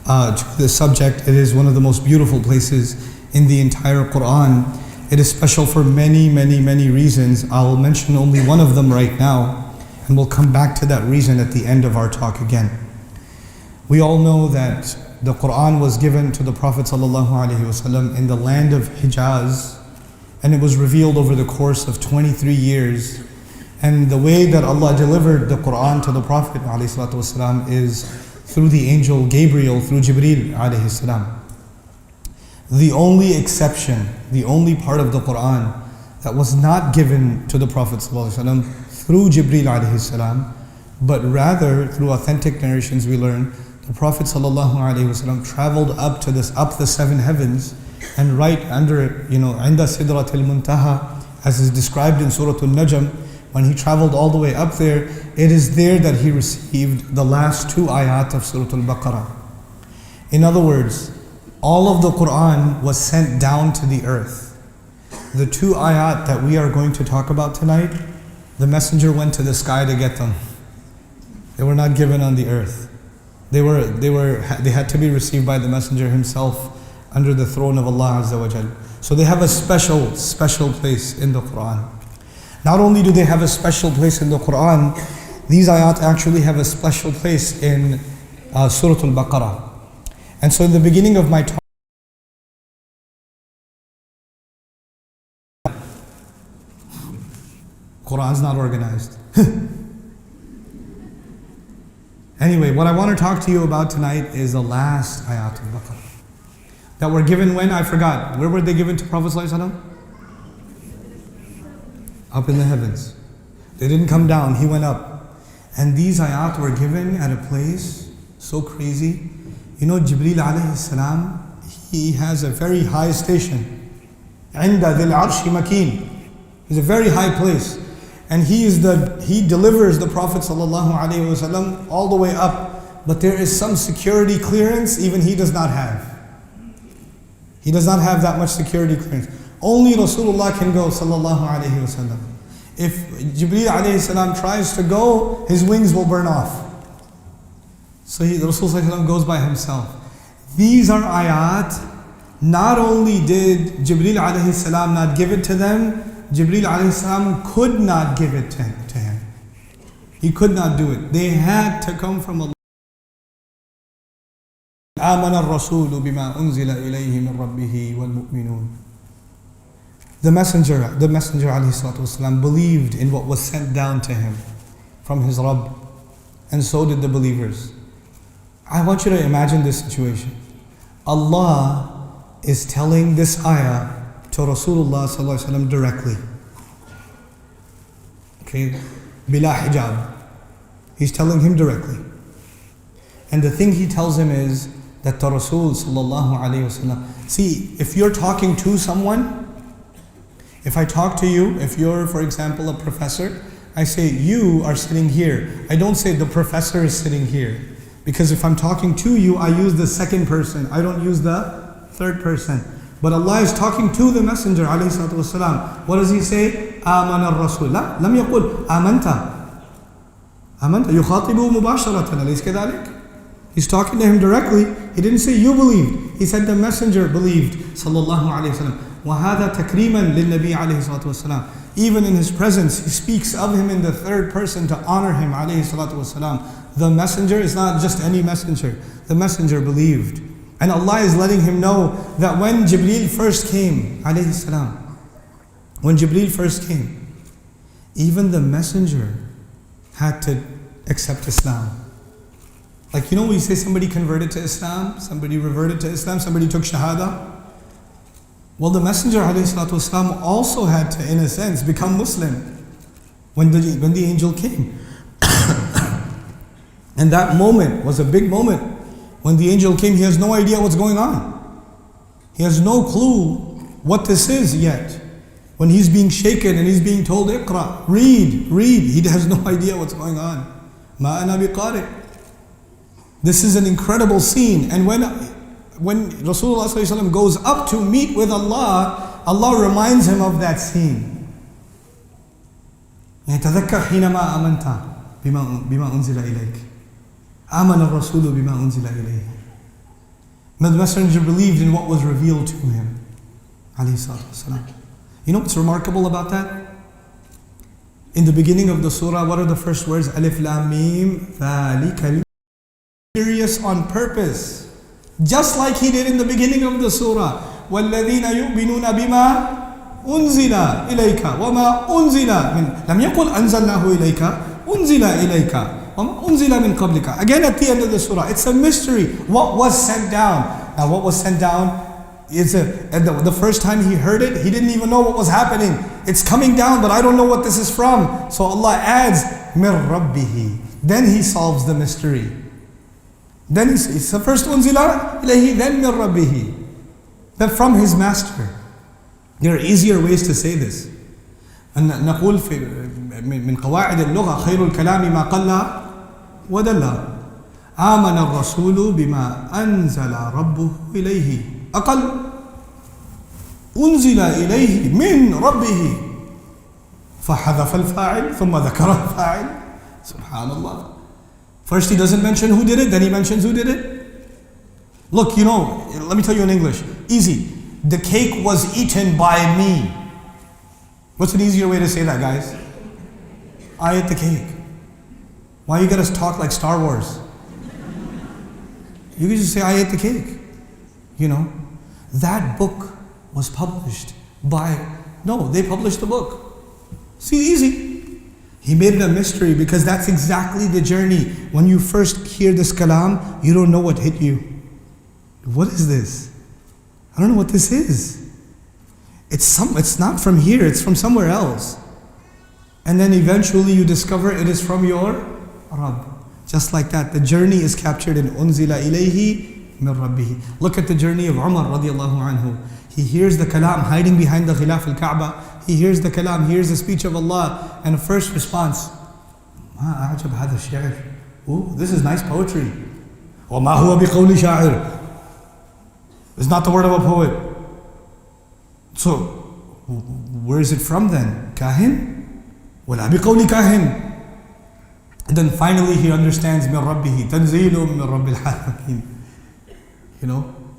to this subject. It is one of the most beautiful places in the entire Quran. It is special for many, many, many reasons. I will mention only one of them right now, and we'll come back to that reason at the end of our talk again. We all know that the Quran was given to the Prophet ﷺ in the land of Hijaz, and it was revealed over the course of 23 years. And the way that Allah delivered the Quran to the Prophet ﷺ is through the angel Gabriel, through Jibreel ﷺ. The only exception, the only part of the Quran that was not given to the Prophet ﷺ through Jibreel ﷺ, but rather through authentic narrations we learn, the Prophet ﷺ traveled up the seven heavens, and right under, عند سدرة المنتهى, as is described in Surah Al-Najm, when he traveled all the way up there, it is there that he received the last two ayat of Surah Al-Baqarah. In other words, all of the Quran was sent down to the earth. The two ayat that we are going to talk about tonight, the messenger went to the sky to get them. They were not given on the earth. They had to be received by the messenger himself under the throne of Allah Azza wa Jal. So they have a special place in the Quran. Not only do they have a special place in the Quran, these ayat actually have a special place in Surah Al-Baqarah. And so in the beginning of my talk, Quran's not organized. Anyway, what I want to talk to you about tonight is the last ayat of Baqarah that were given when? I forgot. Where were they given to Prophet ﷺ? Up in the heavens. They didn't come down, he went up. And these ayat were given at a place so crazy. Jibreel alayhi salam, he has a very high station. عند ذي العرش مكين. He's a very high place. And he delivers the Prophet ﷺ all the way up. But there is some security clearance even he does not have. He does not have that much security clearance. Only Rasulullah can go sallallahu alayhi wasallam. If Jibreel alayhi salam tries to go, his wings will burn off. So the Rasul sallallahu alayhi wasallam goes by himself. These are ayat. Not only did Jibreel alayhi salam not give it to them, Jibreel alayhi salam could not give it to him. He could not do it. They had to come from Allah. آمن الرسول بما أنزل إليه من ربه والمؤمنون. The messenger alayhi salatu wasalam believed in what was sent down to him from his Rabb, and so did the believers. I want you to imagine this situation. Allah is telling this ayah to Rasulullah sallallahu alaihi wasallam directly. Okay, bila hijab. He's telling him directly. And the thing he tells him is that the Rasul sallallahu alaihi wasallam. See, if you're talking to someone, if I talk to you, if you're, for example, a professor, I say, you are sitting here. I don't say the professor is sitting here. Because if I'm talking to you, I use the second person. I don't use the third person. But Allah is talking to the Messenger alayhi salatu wasalam. What does he say? آمن الرسول. لا, لم يقل آمنت يخاطبه مباشرة. أليس كذلك? He's talking to him directly. He didn't say you believed. He said the Messenger believed. Sallallahu alayhi wa sallam. وَهَذَا تَكْرِيمًا لِلنَّبِيِّ عَلَيْهِ الصَّلَاةُ وَالسَّلَامُ. Even in his presence, he speaks of him in the third person to honor him, alayhi salatu wasalam. The messenger is not just any messenger. The messenger believed. And Allah is letting him know that when Jibreel first came, alayhi salam, when Jibreel first came, even the messenger had to accept Islam. Like, we say somebody converted to Islam, somebody reverted to Islam, somebody took Shahada. Well, the Messenger ﷺ also had to, in a sense, become Muslim when the angel came. And that moment was a big moment. When the angel came, he has no idea what's going on. He has no clue what this is yet. When he's being shaken and he's being told, Iqra, read, he has no idea what's going on. Ma ana biqari. This is an incredible scene. And when Rasulullah ﷺ goes up to meet with Allah, Allah reminds him of that scene. يتذكر حينما آمنت بما أنزل إليك. آمن الرسول بما أنزل إليه. The messenger believed in what was revealed to him. Alayhi salatu wasalam. You know what's remarkable about that? In the beginning of the surah, what are the first words? Alif Lam Mim, Thalika. Serious on purpose. Just like he did in the beginning of the surah. وَالَّذِينَ يُؤْمِنُونَ بِمَا أُنزِلَ إِلَيْكَ وَمَا أُنزِلَ مِنْ لَمْ يَقُلْ أَنزَلْنَاهُ إِلَيْكَ أُنزِلَ إِلَيْكَ وَمَا أُنزِلَ مِنْ قَبْلِكَ. Again at the end of the surah, it's a mystery. What was sent down? Now what was sent down is the first time he heard it, he didn't even know what was happening. It's coming down, but I don't know what this is from. So Allah adds, مِنْ رَبِّهِ. Then he solves the mystery. Then it's the first unzila ilayhi, then min rabbihi. Then from his master. There are easier ways to say this. نقول من قواعد اللغة خير الكلام ما قل ودل. آمن الرسول بما أنزل ربه إليه. أقل أنزل إليه من ربه. فحذف الفاعل ثم ذكر الفاعل. سبحان الله. First he doesn't mention who did it, then he mentions who did it. Look, let me tell you in English. Easy. The cake was eaten by me. What's an easier way to say that, guys? I ate the cake. Why you gotta talk like Star Wars? You can just say, I ate the cake. That book was published they published the book. See, easy. He made it a mystery because that's exactly the journey. When you first hear this kalam, you don't know what hit you. What is this? I don't know what this is. It's not from here, it's from somewhere else. And then eventually you discover it is from your Rabb. Just like that, the journey is captured in unzila ilayhi min rabbihi. Look at the journey of Umar radiallahu anhu. He hears the kalam hiding behind the khilaf al-Kaaba. He hears the kalam, hears the speech of Allah, and a first response, ما أعجب هذا الشعر. Oh, this is nice poetry. وما هو بقول شاعر. It's not the word of a poet. So, where is it from then? Kahin? ولا بقول كاهن. And then finally he understands من ربه تنزيل من رب العالمين.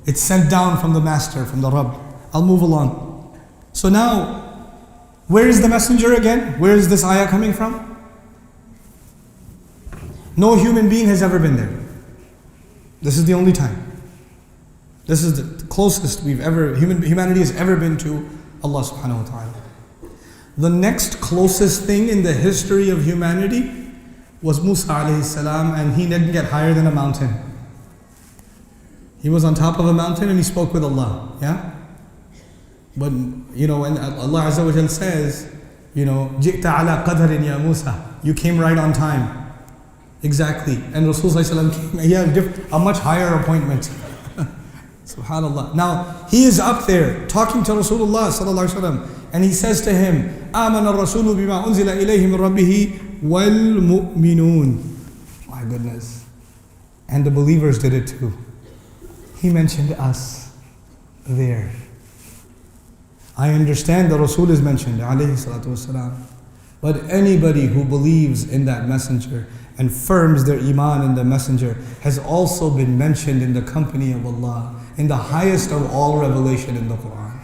It's sent down from the master, from the Rabb. I'll move along. So now, where is the messenger again? Where is this ayah coming from? No human being has ever been there. This is the only time. This is the closest humanity has ever been to Allah subhanahu wa ta'ala. The next closest thing in the history of humanity was Musa alayhi salam, and he didn't get higher than a mountain. He was on top of a mountain and he spoke with Allah. Yeah? But, when Allah Azza wa Jal says, جِئْتَ عَلَىٰ قَدْرٍ يَا Musa. You came right on time. Exactly. And Rasul Sallallahu Alaihi Wasallam came, he had a much higher appointment. SubhanAllah. Now, he is up there talking to Rasulullah Sallallahu Alaihi Wasallam, and he says to him, آمَنَ الرَّسُولُ بِمَا أُنزِلَ إِلَيْهِ مِنْ رَبِّهِ وَالْمُؤْمِنُونَ. My goodness. And the believers did it too. He mentioned us there. I understand the Rasul is mentioned, alayhi salatu wasalam. But anybody who believes in that messenger and firms their iman in the messenger has also been mentioned in the company of Allah, in the highest of all revelation in the Quran.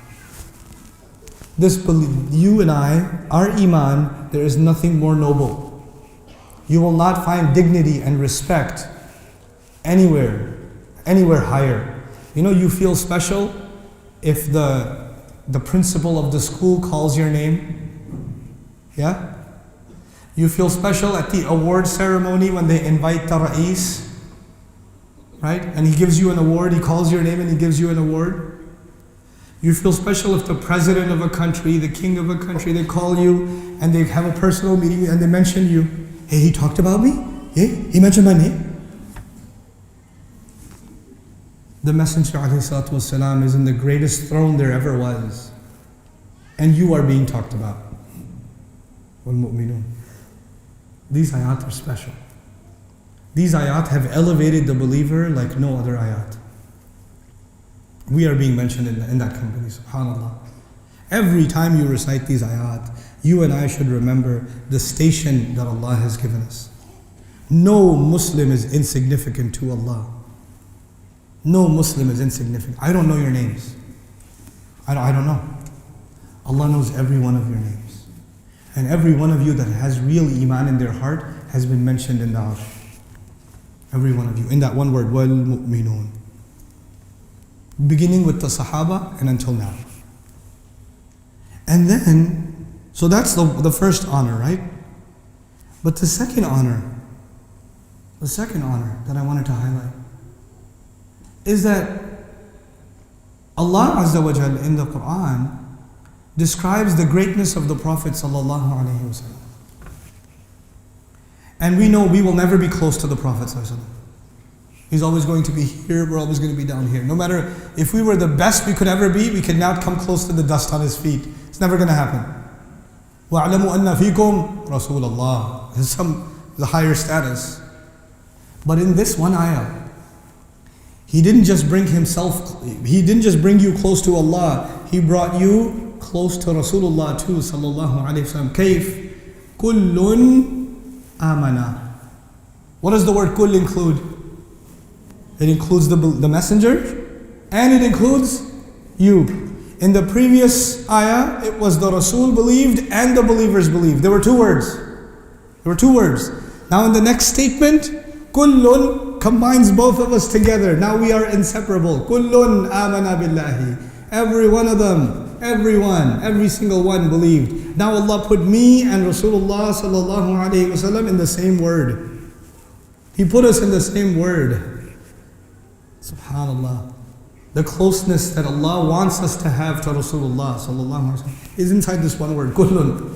You and I, our iman, there is nothing more noble. You will not find dignity and respect anywhere higher. You feel special if the principal of the school calls your name. Yeah? You feel special at the award ceremony when they invite the Ra'is, right? And he gives you an award, he calls your name and he gives you an award. You feel special if the president of a country, the king of a country, they call you and they have a personal meeting and they mention you. Hey, he talked about me? Hey, he mentioned my name? The Messenger ﷺ is in the greatest throne there ever was. And you are being talked about. وَالْمُؤْمِنُونَ. These ayat are special. These ayat have elevated the believer like no other ayat. We are being mentioned in that company, subhanAllah. Every time you recite these ayat, you and I should remember the station that Allah has given us. No Muslim is insignificant to Allah. No Muslim is insignificant. I don't know your names. I don't know. Allah knows every one of your names. And every one of you that has real iman in their heart has been mentioned in the Arsh. Every one of you, in that one word, وَالْمُؤْمِنُونَ. Beginning with the Sahaba and until now. And then, so that's the first honor, right? But the second honor that I wanted to highlight is that Allah Azza wa Jal in the Quran describes the greatness of the Prophet sallallahu alaihi wasallam. And we know we will never be close to the Prophet sallallahu alaihi wasallam. He's always going to be here, we're always going to be down here. No matter if we were the best we could ever be, we could now come close to the dust on his feet. It's never going to happen. وَاعْلَمُوا أَنَّ فِيكُمْ رَسُولَ اللَّهِ. There's the higher status. But in this one ayah, He didn't just bring you close to Allah, He brought you close to Rasulullah too, sallallahu alayhi wa sallam. كَيْفْ كُلٌّ آمَنَا. What does the word kull include? It includes the messenger and it includes you. In the previous ayah, it was the Rasul believed and the believers believed. There were two words. Now in the next statement, kullun combines both of us together. Now we are inseparable. Kullun amana billahi. Every one of them, every single one believed. Now Allah put me and Rasulullah sallallahu alayhi wasallam in the same word. He put us in the same word. Subhanallah. The closeness that Allah wants us to have to Rasulullah sallallahu alaihi wasallam is inside this one word, kullun.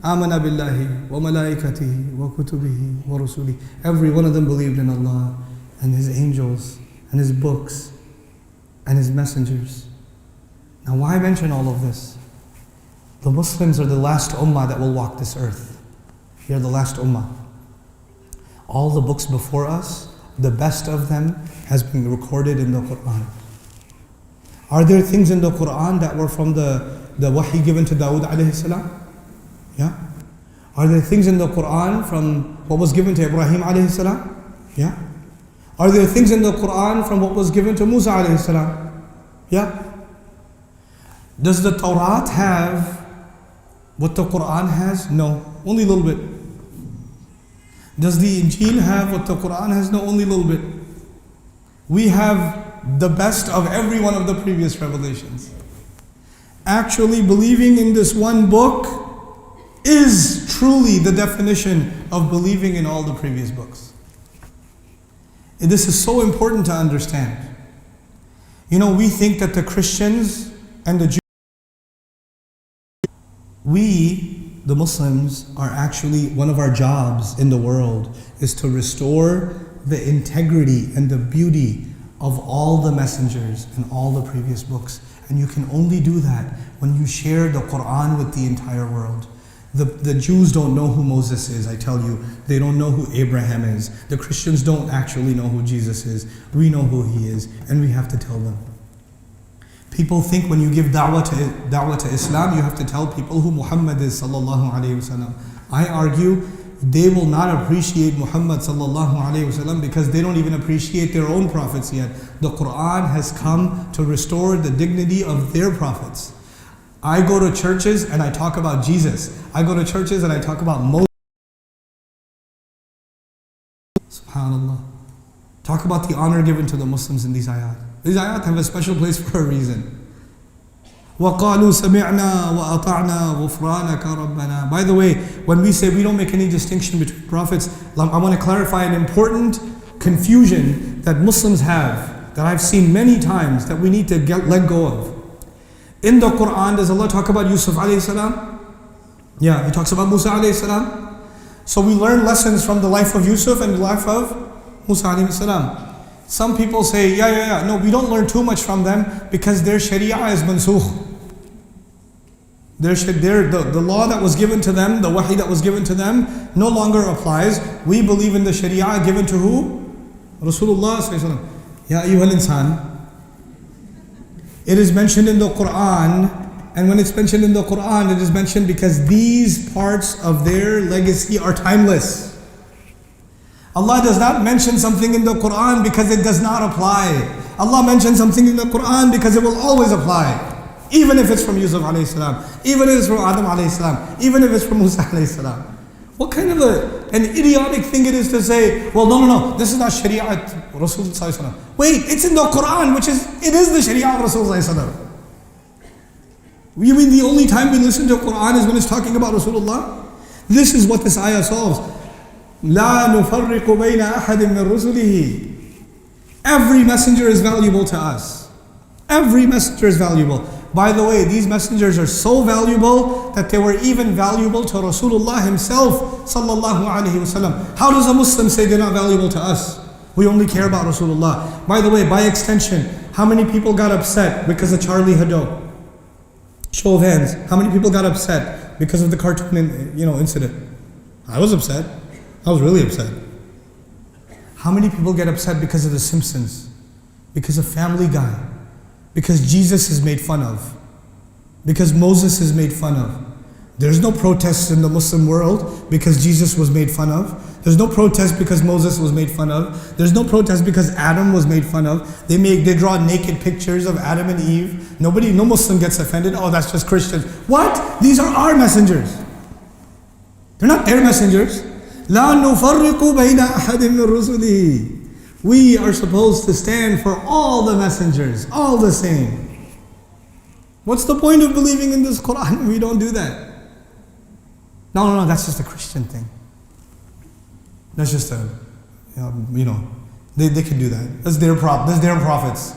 Amana billahi wa malaikatihi wa kutubihi wa rusuli. Every one of them believed in Allah and His angels and His books and His messengers. Now why mention all of this? The Muslims are the last ummah that will walk this earth. We are the last ummah. All the books before us, the best of them has been recorded in the Quran. Are there things in the Quran that were from the wahi given to Dawood alayhi salam? Yeah. Are there things in the Quran from what was given to Ibrahim alayhi salam? Yeah. Are there things in the Quran from what was given to Musa alayhi salam? Yeah. Does the Torah have what the Quran has? No, only a little bit. Does the Injil have what the Quran has? No, only a little bit. We have the best of every one of the previous revelations. Actually believing in this one book is truly the definition of believing in all the previous books. And this is so important to understand. You know, we think that the Christians and the Jews, the Muslims, are actually, one of our jobs in the world is to restore the integrity and the beauty of all the messengers and all the previous books. And you can only do that when you share the Quran with the entire world. The Jews don't know who Moses is, I tell you. They don't know who Abraham is. The Christians don't actually know who Jesus is. We know who He is, and we have to tell them. People think when you give da'wah to Islam, you have to tell people who Muhammad is sallallahu alayhi wasallam. I argue they will not appreciate Muhammad sallallahu alayhi wasallam because they don't even appreciate their own prophets yet. The Quran has come to restore the dignity of their prophets. I go to churches and I talk about Jesus. I go to churches and I talk about Moses. Subhanallah. Talk about the honor given to the Muslims in these ayat. These ayat have a special place for a reason. وَقَالُوا سَمِعْنَا وَأَطَعْنَا غُفْرَانَكَ رَبَّنَا. By the way, when we say we don't make any distinction between prophets, I want to clarify an important confusion that Muslims have, that I've seen many times, that we need to let go of. In the Quran, does Allah talk about Yusuf alayhi salam? Yeah, He talks about Musa alayhi salam. So we learn lessons from the life of Yusuf and the life of Musa alayhi salam. Some people say, no, we don't learn too much from them because their sharia is mansukh. The law that was given to them, the wahi that was given to them, no longer applies. We believe in the sharia given to who? Rasulullah sallallahu alaihi wasallam. Ya ayyuhal insan. It is mentioned in the Quran, and when it's mentioned in the Quran, it is mentioned because these parts of their legacy are timeless. Allah does not mention something in the Quran because it does not apply. Allah mentions something in the Quran because it will always apply. Even if it's from Yusuf alayhi salam, even if it's from Adam alayhi salam, even if it's from Musa alayhi salam. What kind of an idiotic thing it is to say, well, no, this is not Shari'at Rasul sallallahu alayhi wasallam. Wait, it's in the Quran, it is the Shari'at of Rasul sallallahu alayhi wasallam. You mean the only time we listen to Quran is when it's talking about Rasulullah? This is what this ayah solves. لا نفرق بين أحد من رسله. Every messenger is valuable to us. Every messenger is valuable. By the way, these messengers are so valuable that they were even valuable to Rasulullah himself sallallahu alaihi wasallam. How does a Muslim say they're not valuable to us? We only care about Rasulullah. By the way, by extension, how many people got upset because of Charlie Hebdo? Show of hands. How many people got upset because of the cartoon incident? I was upset. I was really upset. How many people get upset because of The Simpsons? Because of Family Guy? Because Jesus is made fun of? Because Moses is made fun of? There's no protests in the Muslim world because Jesus was made fun of. There's no protest because Moses was made fun of. There's no protest because Adam was made fun of. They draw naked pictures of Adam and Eve. No Muslim gets offended. Oh, that's just Christians. What? These are our messengers. They're not their messengers. لا نفرق بين أحد من رسله. We are supposed to stand for all the messengers, all the same. What's the point of believing in this Quran? We don't do that. No, that's just a Christian thing. That's just they can do that. That's their prophets.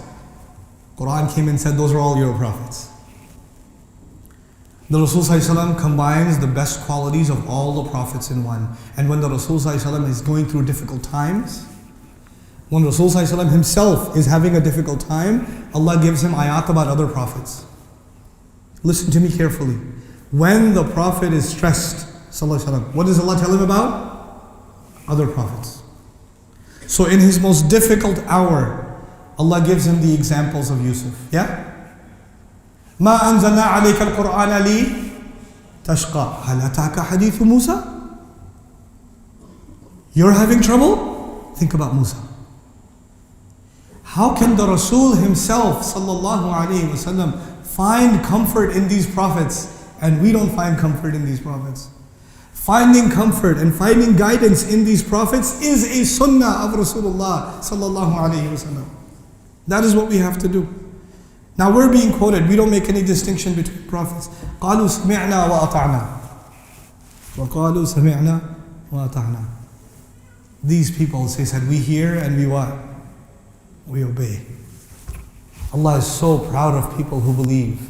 Quran came and said, those are all your prophets. The Rasul ﷺ combines the best qualities of all the prophets in one. And when the Rasul ﷺ is going through difficult times, when Rasul ﷺ himself is having a difficult time, Allah gives him ayat about other prophets. Listen to me carefully. When the Prophet is stressed, ﷺ, what does Allah tell him about? Other prophets. So in his most difficult hour, Allah gives him the examples of Yusuf. Yeah? ما أنزلنا عليك القرآن لي تشقى هل أتاك حديث موسى. You're having trouble? Think about Musa. How can the Rasul himself sallallahu alaihi wasallam find comfort in these prophets and we don't find comfort in these prophets? Finding comfort and finding guidance in these prophets is a sunnah of Rasulullah sallallahu alaihi wasallam. That is what we have to do. Now we're being quoted. We don't make any distinction between prophets. قالوا سمعنا وأطعنا وقالوا سمعنا وأطعنا. These people, they said, we hear and we what? We obey. Allah is so proud of people who believe.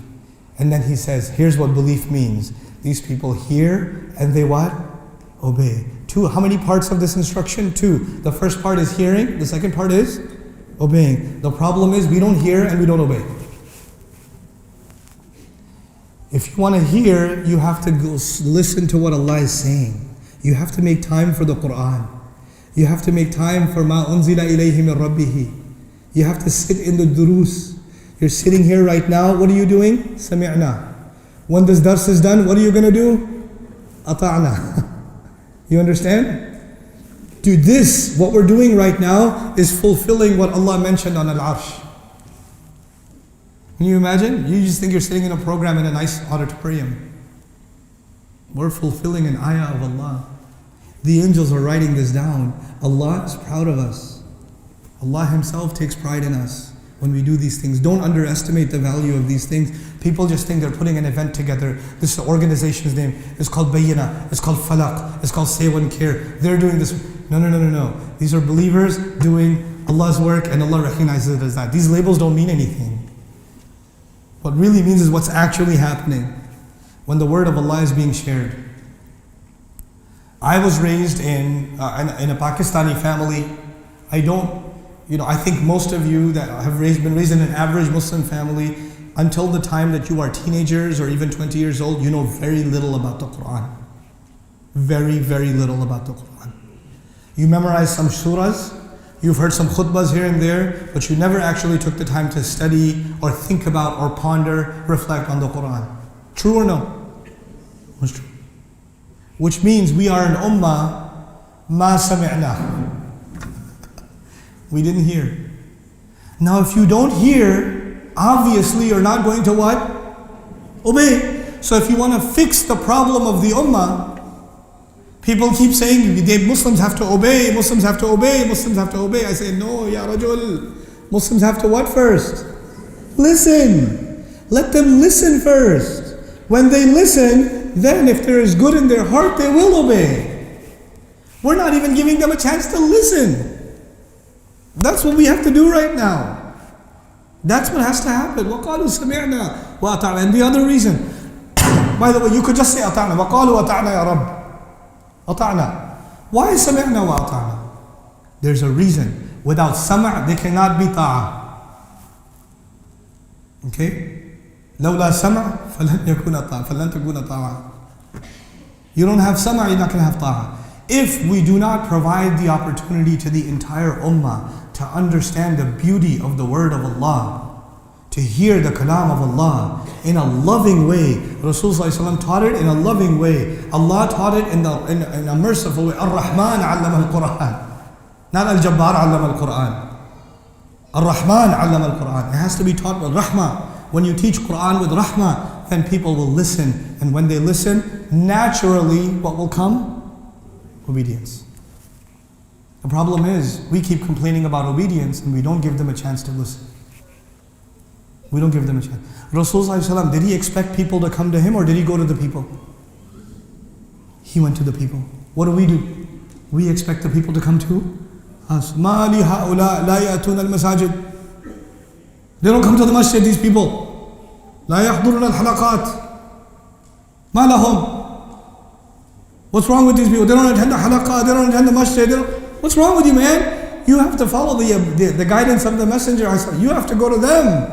And then He says, here's what belief means. These people hear and they what? Obey. How many parts of this instruction? 2. The first part is hearing. The second part is obeying. The problem is we don't hear and we don't obey. If you want to hear, you have to go listen to what Allah is saying. You have to make time for the Quran. You have to make time for مَا أُنزِلَ إِلَيْهِ مِن رَبِّهِ. You have to sit in the durus. You're sitting here right now. What are you doing? سَمِعْنَا. When this dars is done, what are you going to do? أَطَعْنَا. You understand? Do this, what we're doing right now, is fulfilling what Allah mentioned on Al-Arsh. Can you imagine? You just think you're sitting in a program in a nice auditorium. We're fulfilling an ayah of Allah. The angels are writing this down. Allah is proud of us. Allah Himself takes pride in us when we do these things. Don't underestimate the value of these things. People just think they're putting an event together. This organization's name is called Bayyina, it's called Falaq, it's called Say One Care. They're doing this. No. These are believers doing Allah's work and Allah recognizes it as that. These labels don't mean anything. What really means is what's actually happening when the word of Allah is being shared. I was raised in a Pakistani family. I think most of you that have been raised in an average Muslim family, until the time that you are teenagers or even 20 years old, you know very little about the Quran. Very, very little about the Quran. You memorize some surahs, you've heard some khutbahs here and there, but you never actually took the time to study or think about or ponder, reflect on the Quran. True or no? It's true. Which means we are an ummah ما سمعنا. We didn't hear. Now if you don't hear, obviously you're not going to what? Obey. So if you want to fix the problem of the ummah, people keep saying Muslims have to obey, Muslims have to obey, Muslims have to obey. I say, no, ya rajul. Muslims have to what first? Listen. Let them listen first. When they listen, then if there is good in their heart, they will obey. We're not even giving them a chance to listen. That's what we have to do right now. That's what has to happen. وَقَالُوا سَمِعْنَا وَأَطَعْنَا. And the other reason, by the way, you could just say أَطَعْنَا. وَقَالُوا أَطَعْنَا يَا رَبِّ. أَطَعْنَا. Why سَمِعْنَا وَأَطَعْنَا? There's a reason. Without sama' they cannot be ta'ah. Okay? لولا سمع فلن يكون طاعة فلن تكون طاعة. You don't have sama', you're not going to have ta'ah. If we do not provide the opportunity to the entire ummah to understand the beauty of the word of Allah, to hear the kalam of Allah in a loving way, Rasul taught it in a loving way. Allah taught it in a merciful way. Ar-Rahman 'allama al-Qur'an. Not Al-Jabbar 'allama al-Qur'an. Ar-Rahman 'allama al-Qur'an. It has to be taught with rahmah. When you teach Qur'an with rahmah, then people will listen. And when they listen, naturally, what will come? Obedience. The problem is, we keep complaining about obedience and we don't give them a chance to listen. We don't give them a chance. Rasul, did he expect people to come to him or did he go to the people? He went to the people. What do? We expect the people to come to us. مَا لِي هَؤُلَاء لَا يَأْتُونَ الْمَسَاجِدِ. They don't come to the masjid, these people. لا يحضرون الحلقات. ما لهم. What's wrong with these people? They don't attend the halaqah, they don't attend the masjid. What's wrong with you, man? You have to follow the guidance of the messenger. You have to go to them.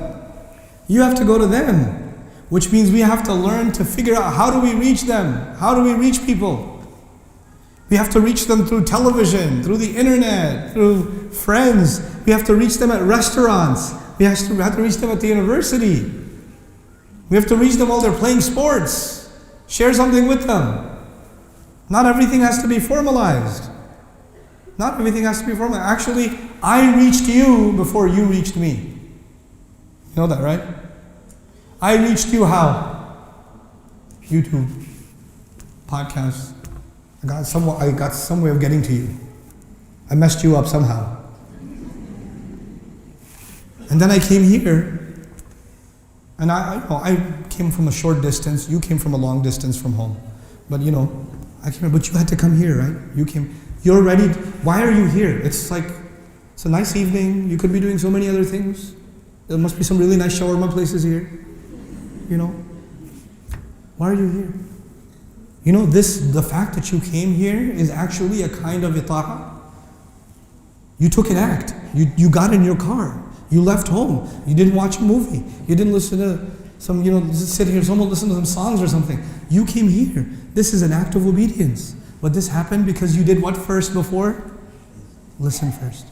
You have to go to them. Which means we have to learn to figure out, how do we reach them? How do we reach people? We have to reach them through television, through the internet, through friends. We have to reach them at restaurants. We have to reach them at the university. We have to reach them while they're playing sports. Share something with them. Not everything has to be formalized. Not everything has to be formalized. Actually, I reached you before you reached me. You know that, right? I reached you how? YouTube, podcasts. I got some way of getting to you. I messed you up somehow. And then I came here, and I came from a short distance. You came from a long distance from home. But I came here, but you had to come here, right? You came. You're ready. Why are you here? It's a nice evening. You could be doing so many other things. There must be some really nice shawarma places here. Why are you here? The fact that you came here is actually a kind of itta'ah. You took an act. You got in your car. You left home. You didn't watch a movie. You didn't listen to sit here, someone listen to some songs or something. You came here. This is an act of obedience. But this happened because you did what first before? Listen first.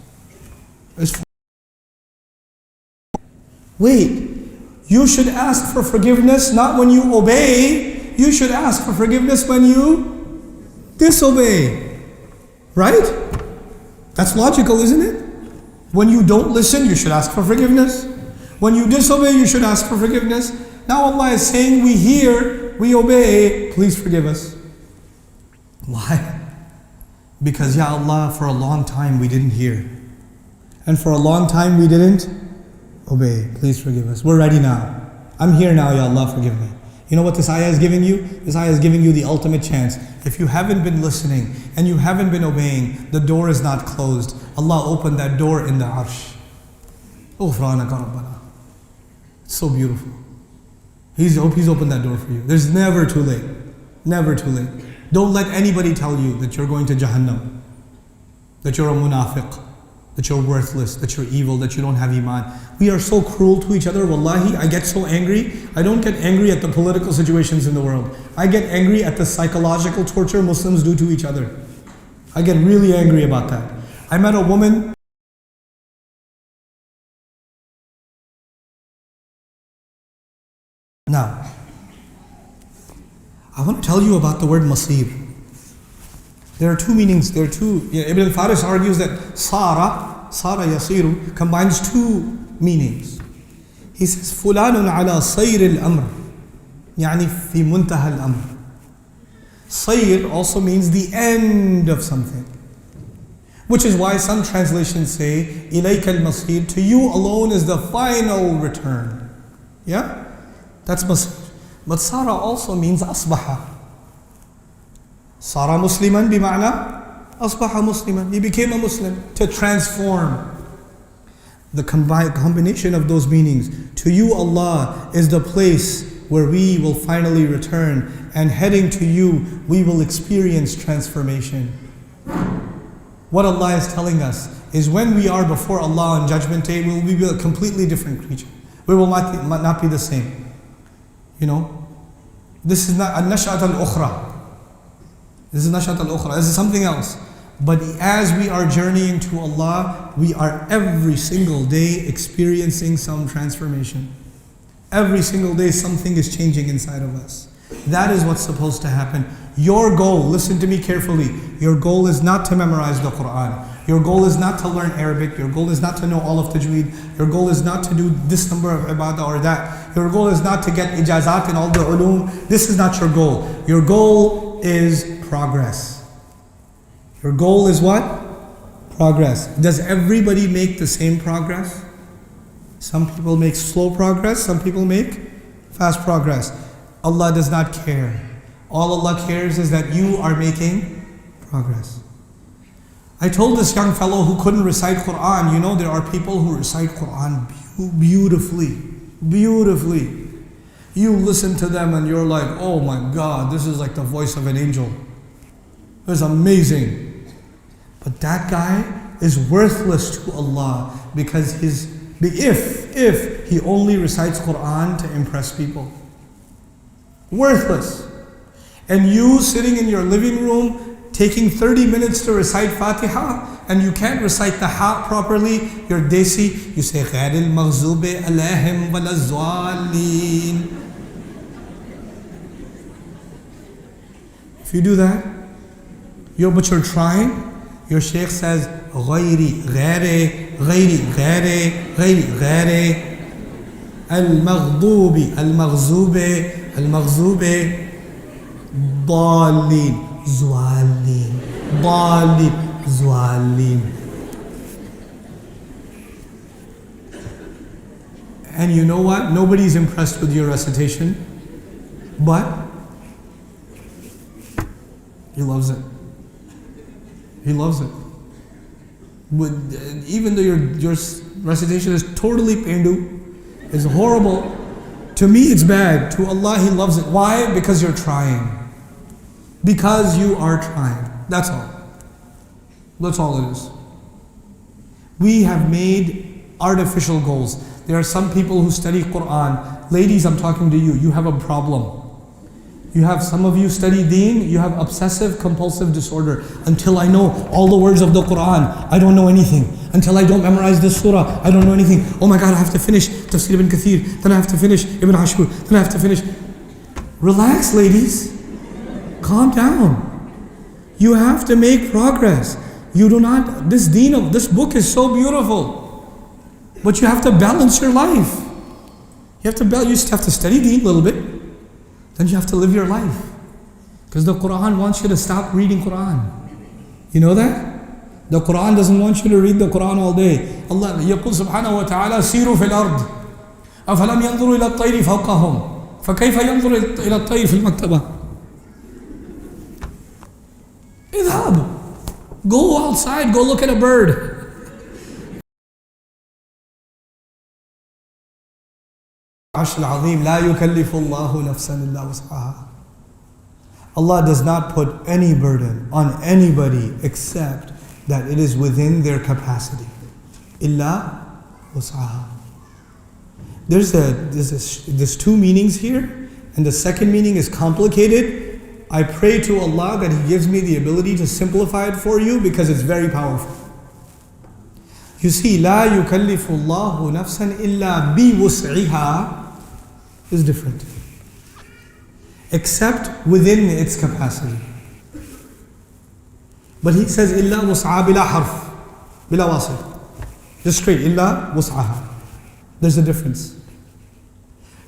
Wait, you should ask for forgiveness not when you obey. You should ask for forgiveness when you disobey. Right? That's logical, isn't it? When you don't listen, you should ask for forgiveness. When you disobey, you should ask for forgiveness. Now Allah is saying, we hear, we obey, please forgive us. Why? Because, Ya Allah, for a long time we didn't hear. And for a long time we didn't obey. Please forgive us. We're ready now. I'm here now, Ya Allah, forgive me. You know what this ayah is giving you? This ayah is giving you the ultimate chance. If you haven't been listening and you haven't been obeying, the door is not closed. Allah opened that door in the arsh. Ghufranaka Rabbana. It's so beautiful. He's opened that door for you. There's never too late. Never too late. Don't let anybody tell you that you're going to Jahannam, that you're a munafiq, that you're worthless, that you're evil, that you don't have iman. We are so cruel to each other. Wallahi, I get so angry. I don't get angry at the political situations in the world. I get angry at the psychological torture Muslims do to each other. I get really angry about that. I met a woman. Now, I want to tell you about the word masir. There are two meanings. There are two. Ibn al-Faris argues that Sara yasiru combines two meanings. He says, فُلَانٌ عَلَى صَيْرِ الْأَمْرِ يعني في منتهى الأمر. Sayr also means the end of something. Which is why some translations say, إِلَيْكَ الْمَصِيرُ, to you alone is the final return. Yeah? That's Masir. But Sara also means asbaha. Sara musliman bima'na asbaha musliman. He became a Muslim, to transform. The combination of those meanings. To you, Allah, is the place where we will finally return, and heading to you, we will experience transformation. What Allah is telling us is when we are before Allah on Judgment Day, we will be a completely different creature. We will not be the same. You know, this is not al-nash'at al-ukhra. This is nash'at al-ukhra. This is something else. But as we are journeying to Allah, we are every single day experiencing some transformation. Every single day something is changing inside of us. That is what's supposed to happen. Your goal, listen to me carefully, your goal is not to memorize the Quran. Your goal is not to learn Arabic. Your goal is not to know all of Tajweed. Your goal is not to do this number of ibadah or that. Your goal is not to get ijazat in all the ulum. This is not your goal. Your goal is progress. Your goal is what? Progress. Does everybody make the same progress? Some people make slow progress, some people make fast progress. Allah does not care. All Allah cares is that you are making progress. I told this young fellow who couldn't recite Quran, you know, there are people who recite Quran beautifully. You listen to them and you're like, oh my God, this is like the voice of an angel. It's amazing. But that guy is worthless to Allah because if he only recites Quran to impress people. Worthless. And you sitting in your living room taking 30 minutes to recite Fatiha and you can't recite the ha properly, you're desi, you say غَيْرِ الْمَغْضُوبِ عَلَيْهِمْ وَلَا الضَّالِّينَ. If you do that, but you're trying, your shaykh says غَيْرِ غَيْرِ غَيْرِ غَيْرِ غَيْرِ غَيْرِ الْمَغْضُوبِ الْمَغْضُوبِ الْمَغْضُوبِ ضَالِّينَ Zwalin, Balin, Zwalin. And you know what? Nobody's impressed with your recitation, but he loves it. He loves it. Even though your recitation is totally pendu, is horrible, to me it's bad. To Allah, He loves it. Why? Because you're trying. Because you are trying. That's all. That's all it is. We have made artificial goals. There are some people who study Quran. Ladies, I'm talking to you. You have a problem. Some of you study deen, you have obsessive compulsive disorder. Until I know all the words of the Quran, I don't know anything. Until I don't memorize this surah, I don't know anything. Oh my God, I have to finish Tafsir ibn Kathir, then I have to finish Ibn Ashur, then I have to finish. Relax, ladies. Calm down. You have to make progress. This deen of this book is so beautiful. But you have to balance your life. You just have to study deen a little bit. Then you have to live your life. Because the Quran wants you to stop reading Quran. You know that? The Quran doesn't want you to read the Quran all day. Allah يقول سبحانه وتعالى سيروا في الأرض أفلم ينظروا إلى الطير فوقهم فكيف ينظر إلى الطير في المكتبة. اذهب. Go outside, go look at a bird. لا يكلف الله نفسا إلا وسعها. Allah does not put any burden on anybody except that it is within their capacity. إلا وسعها. There's two meanings here, and the second meaning is complicated. I pray to Allah that He gives me the ability to simplify it for you because it's very powerful. You see, لا يكلف الله نفسا إلا بوسعها is different. Except within its capacity. But he says, إِلَّا وُسْعَى بِلَا حَرْف, بِلَا واصل. Just straight, إِلَّا وُسْعَهَا. There's a difference.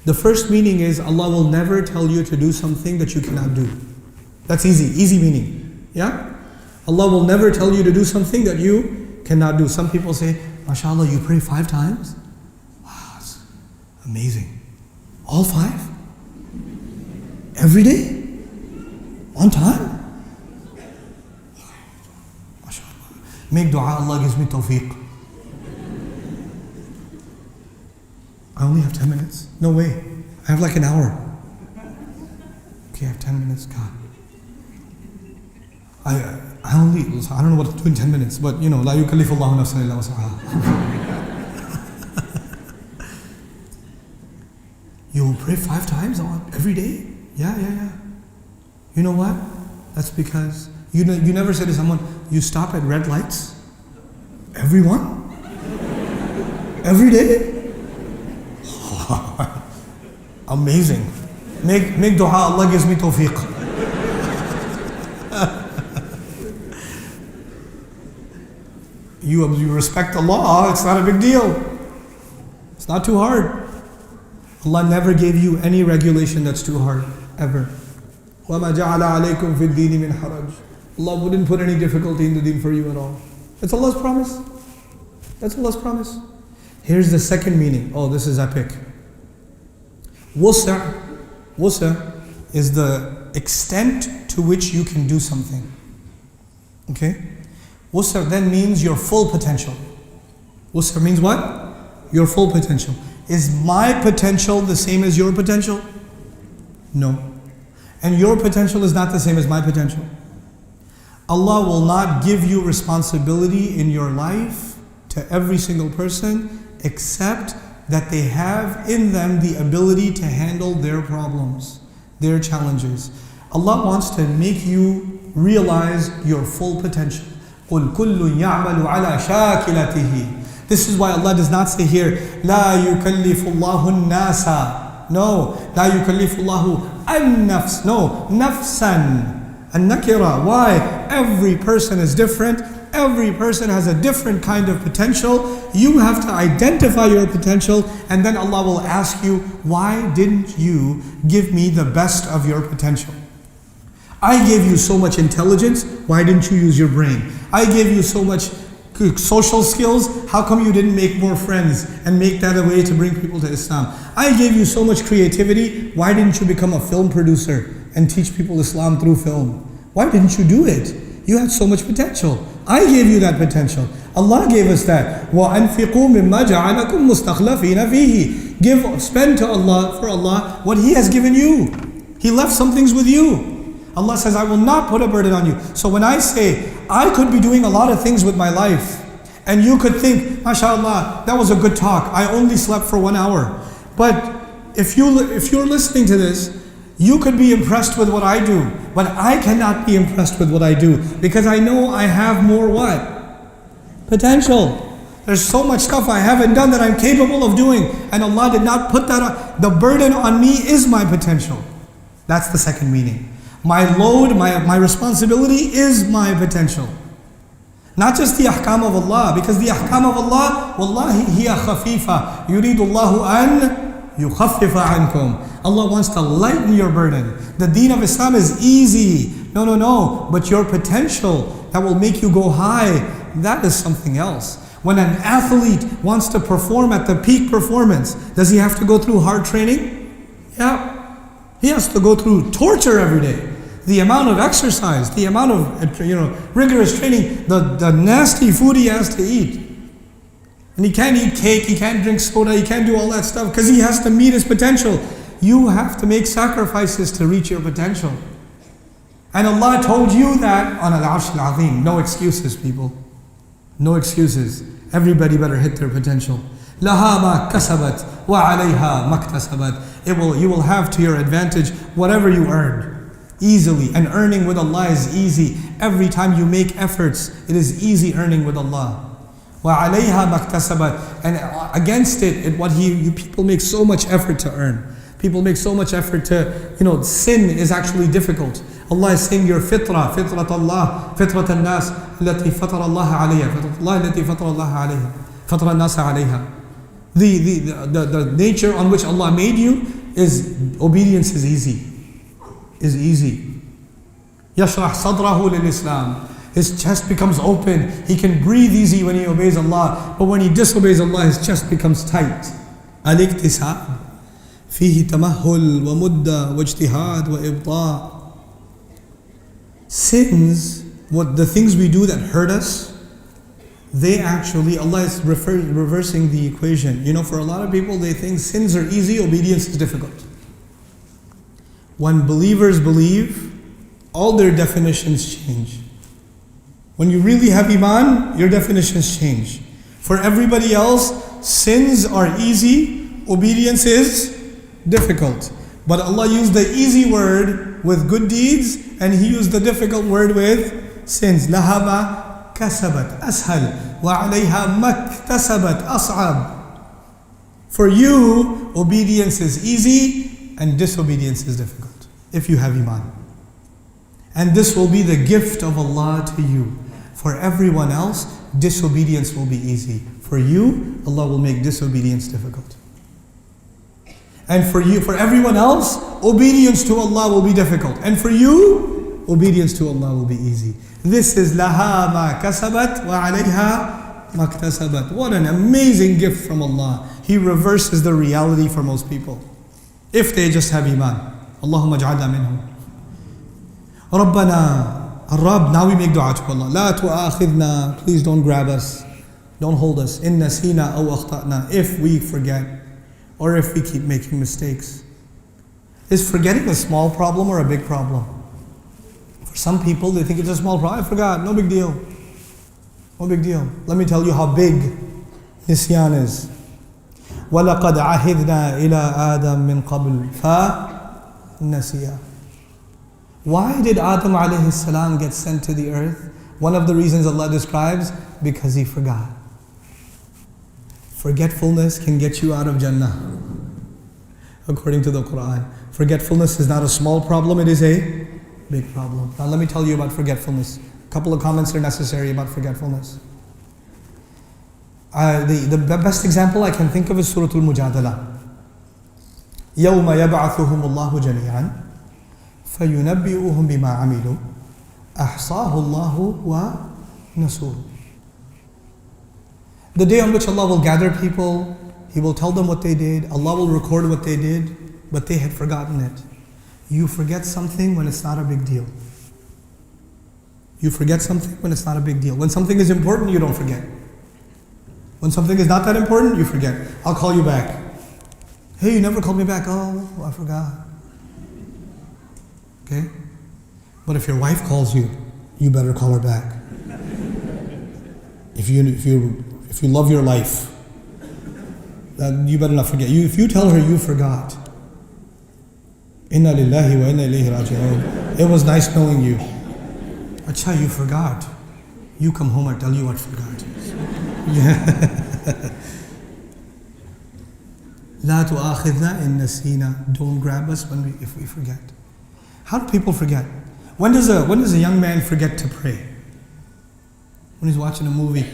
The first meaning is Allah will never tell you to do something that you cannot do. That's easy meaning. Yeah? Allah will never tell you to do something that you cannot do. Some people say, MashaAllah, you pray 5 times? Wow, it's amazing. All 5? Every day? On time? MashaAllah. Make dua, Allah gives me tawfiq. I only have 10 minutes. No way. I have like an hour. Okay, I have 10 minutes. God. I don't know what to do in 10 minutes, but you know, لا يكلف الله نفسا إلا وسعها. You will pray 5 times every day? Yeah. You know what? That's because you never say to someone, you stop at red lights? Everyone? Every day? Amazing. Make dua, Allah gives me tawfiq. You respect Allah, it's not a big deal. It's not too hard. Allah never gave you any regulation that's too hard, ever. وَمَا جَعَلَ عَلَيْكُمْ فِي الدِّينِ مِنْ حَرَجٍ. Allah wouldn't put any difficulty in the deen for you at all. That's Allah's promise. That's Allah's promise. Here's the second meaning. Oh, this is epic. Wusa is the extent to which you can do something. Okay? Wusa then means your full potential. Wusa means what? Your full potential. Is my potential the same as your potential? No. And your potential is not the same as my potential. Allah will not give you responsibility in your life to every single person except that they have in them the ability to handle their problems, their challenges. Allah wants to make you realize your full potential. قُلْ كُلٌّ يَعْمَلُ عَلَى شَاكِلَتِهِ. This is why Allah does not say here, لَا يُكَلِّفُ اللَّهُ النَّاسَ. No, لَا يُكَلِّفُ اللَّهُ النَّفْسَ. No, نَفْسًا. النَّكِرَةِ. Why? Every person is different. Every person has a different kind of potential. You have to identify your potential, and then Allah will ask you, why didn't you give me the best of your potential? I gave you so much intelligence, why didn't you use your brain? I gave you so much social skills, how come you didn't make more friends and make that a way to bring people to Islam? I gave you so much creativity, why didn't you become a film producer and teach people Islam through film? Why didn't you do it? You had so much potential. I gave you that potential. Allah gave us that. وَأَنْفِقُوا مِمَّا جَعَلَكُمْ مُسْتَخْلَفِينَ فِيهِ. Spend to Allah, for Allah, what He has given you. He left some things with you. Allah says, I will not put a burden on you. So when I say, I could be doing a lot of things with my life, and you could think, MashaAllah, that was a good talk. I only slept for 1 hour. But if you're listening to this, you could be impressed with what I do, but I cannot be impressed with what I do because I know I have more what? Potential. There's so much stuff I haven't done that I'm capable of doing, and Allah did not put that on. The burden on me is my potential. That's the second meaning. My load, my responsibility is my potential. Not just the ahkam of Allah, because the ahkam of Allah, wallahi hiya khafifa, yuridu Allahu an yukhaffifa ankum. Allah wants to lighten your burden. The deen of Islam is easy. No. But your potential that will make you go high, that is something else. When an athlete wants to perform at the peak performance, does he have to go through hard training? Yeah. He has to go through torture every day. The amount of exercise, the amount of rigorous training, the nasty food he has to eat. And he can't eat cake, he can't drink soda, he can't do all that stuff because he has to meet his potential. You have to make sacrifices to reach your potential. And Allah told you that on Al-Arsh Al-Azim. No excuses, people. No excuses. Everybody better hit their potential. لَهَا مَا كَسَبَتْ وَعَلَيْهَا مَا اكْتَسَبَتْ. You will have to your advantage whatever you earned. Easily. And earning with Allah is easy. Every time you make efforts, it is easy earning with Allah. وَعَلَيْهَا مَا اكْتَسَبَتْ. And against it, people make so much effort to earn. People make so much effort to, sin is actually difficult. Allah is saying your fitrat Allah, fitrat al-nas, التي فطر الله عليها, فطرة الله التي فطر الله عليها, فطر الناس عليها. The nature on which Allah made you is obedience is easy. يشرح صدره للإسلام. His chest becomes open. He can breathe easy when he obeys Allah. But when he disobeys Allah, his chest becomes tight. الاكتساب فيه تمهل ومدة واجتهاد وإبطاء. Sins, the things we do that hurt us, they actually, Allah is reversing the equation. You know, for a lot of people, they think sins are easy, obedience is difficult. When believers believe, all their definitions change. When you really have Iman, your definitions change. For everybody else, sins are easy, obedience is difficult. But Allah used the easy word with good deeds, and He used the difficult word with sins. لَهَا مَا كَسَبَتْ أَسْهَلْ وَعَلَيْهَا مَا اكْتَسَبَتْ أَصْعَبْ. For you, obedience is easy and disobedience is difficult, if you have Iman. And this will be the gift of Allah to you. For everyone else, disobedience will be easy. For you, Allah will make disobedience difficult. And for everyone else, obedience to Allah will be difficult. And for you, obedience to Allah will be easy. This is لَهَا مَا كَسَبَتْ وَعَلَيْهَا مَا اكْتَسَبَتْ. What an amazing gift from Allah. He reverses the reality for most people, if they just have Iman. Allahumma ja'alna minhum. Rabbana, Rabb, now we make dua to Allah. La tu'akhidna, please don't grab us, don't hold us. In nasina aw akhta'na, if we forget, or if we keep making mistakes. Is forgetting a small problem or a big problem? For some people, they think it's a small problem. I forgot, no big deal. No big deal. Let me tell you how big nisyan is. وَلَقَدْ عَهِدْنَا إِلَىٰ آدَمَ مِنْ قَبْلِ فَنَسِيَ. Why did Adam alayhi salam get sent to the earth? One of the reasons Allah describes, because he forgot. Forgetfulness can get you out of Jannah, according to the Quran. Forgetfulness is not a small problem, it is a big problem. Now let me tell you about forgetfulness. A couple of comments are necessary about forgetfulness. The best example I can think of is Surah Al-Mujadala. يَوْمَ يَبْعَثُهُمُ اللَّهُ جَمِيعًا فَيُنَبِّئُهُمْ بِمَا عَمِلُوا أَحْصَاهُ اللَّهُ وَنَسُوهُ. The day on which Allah will gather people, He will tell them what they did, Allah will record what they did, but they had forgotten it. You forget something when it's not a big deal. You forget something when it's not a big deal. When something is important, you don't forget. When something is not that important, you forget. I'll call you back. Hey, you never called me back. Oh, I forgot. Okay? But if your wife calls you, you better call her back. If you love your life, you better not forget. If you tell her you forgot, Inna lillahi wa inna ilayhi raji'un. It was nice knowing you. Acha, you forgot. You come home, I tell you what forgot. La tu'akhidna in nasina. Don't grab us if we forget. How do people forget? When does a young man forget to pray? When he's watching a movie.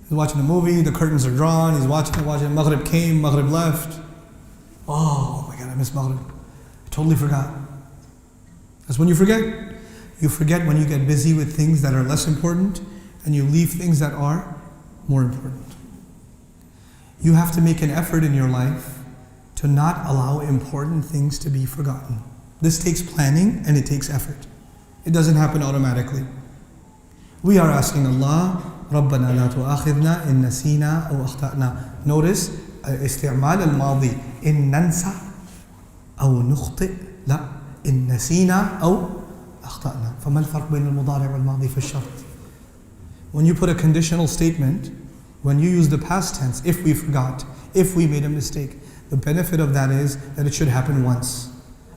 He's watching a movie, the curtains are drawn, he's watching, Maghrib came, Maghrib left. Oh my God, I missed Maghrib. I totally forgot. That's when you forget. You forget when you get busy with things that are less important and you leave things that are more important. You have to make an effort in your life to not allow important things to be forgotten. This takes planning and it takes effort. It doesn't happen automatically. We are asking Allah, رَبَّنَا لَا تُؤَاخِذْنَا إِن نَسِينَا أَوْ أَخْطَأْنَا. Notice, استعمال الماضي. إن ننسى أو نخطئ. لا. إن نسينا أو أخطأنا. فما الفرق بين المضارع والماضي في الشرط? When you put a conditional statement, when you use the past tense, if we forgot, if we made a mistake, the benefit of that is that it should happen once.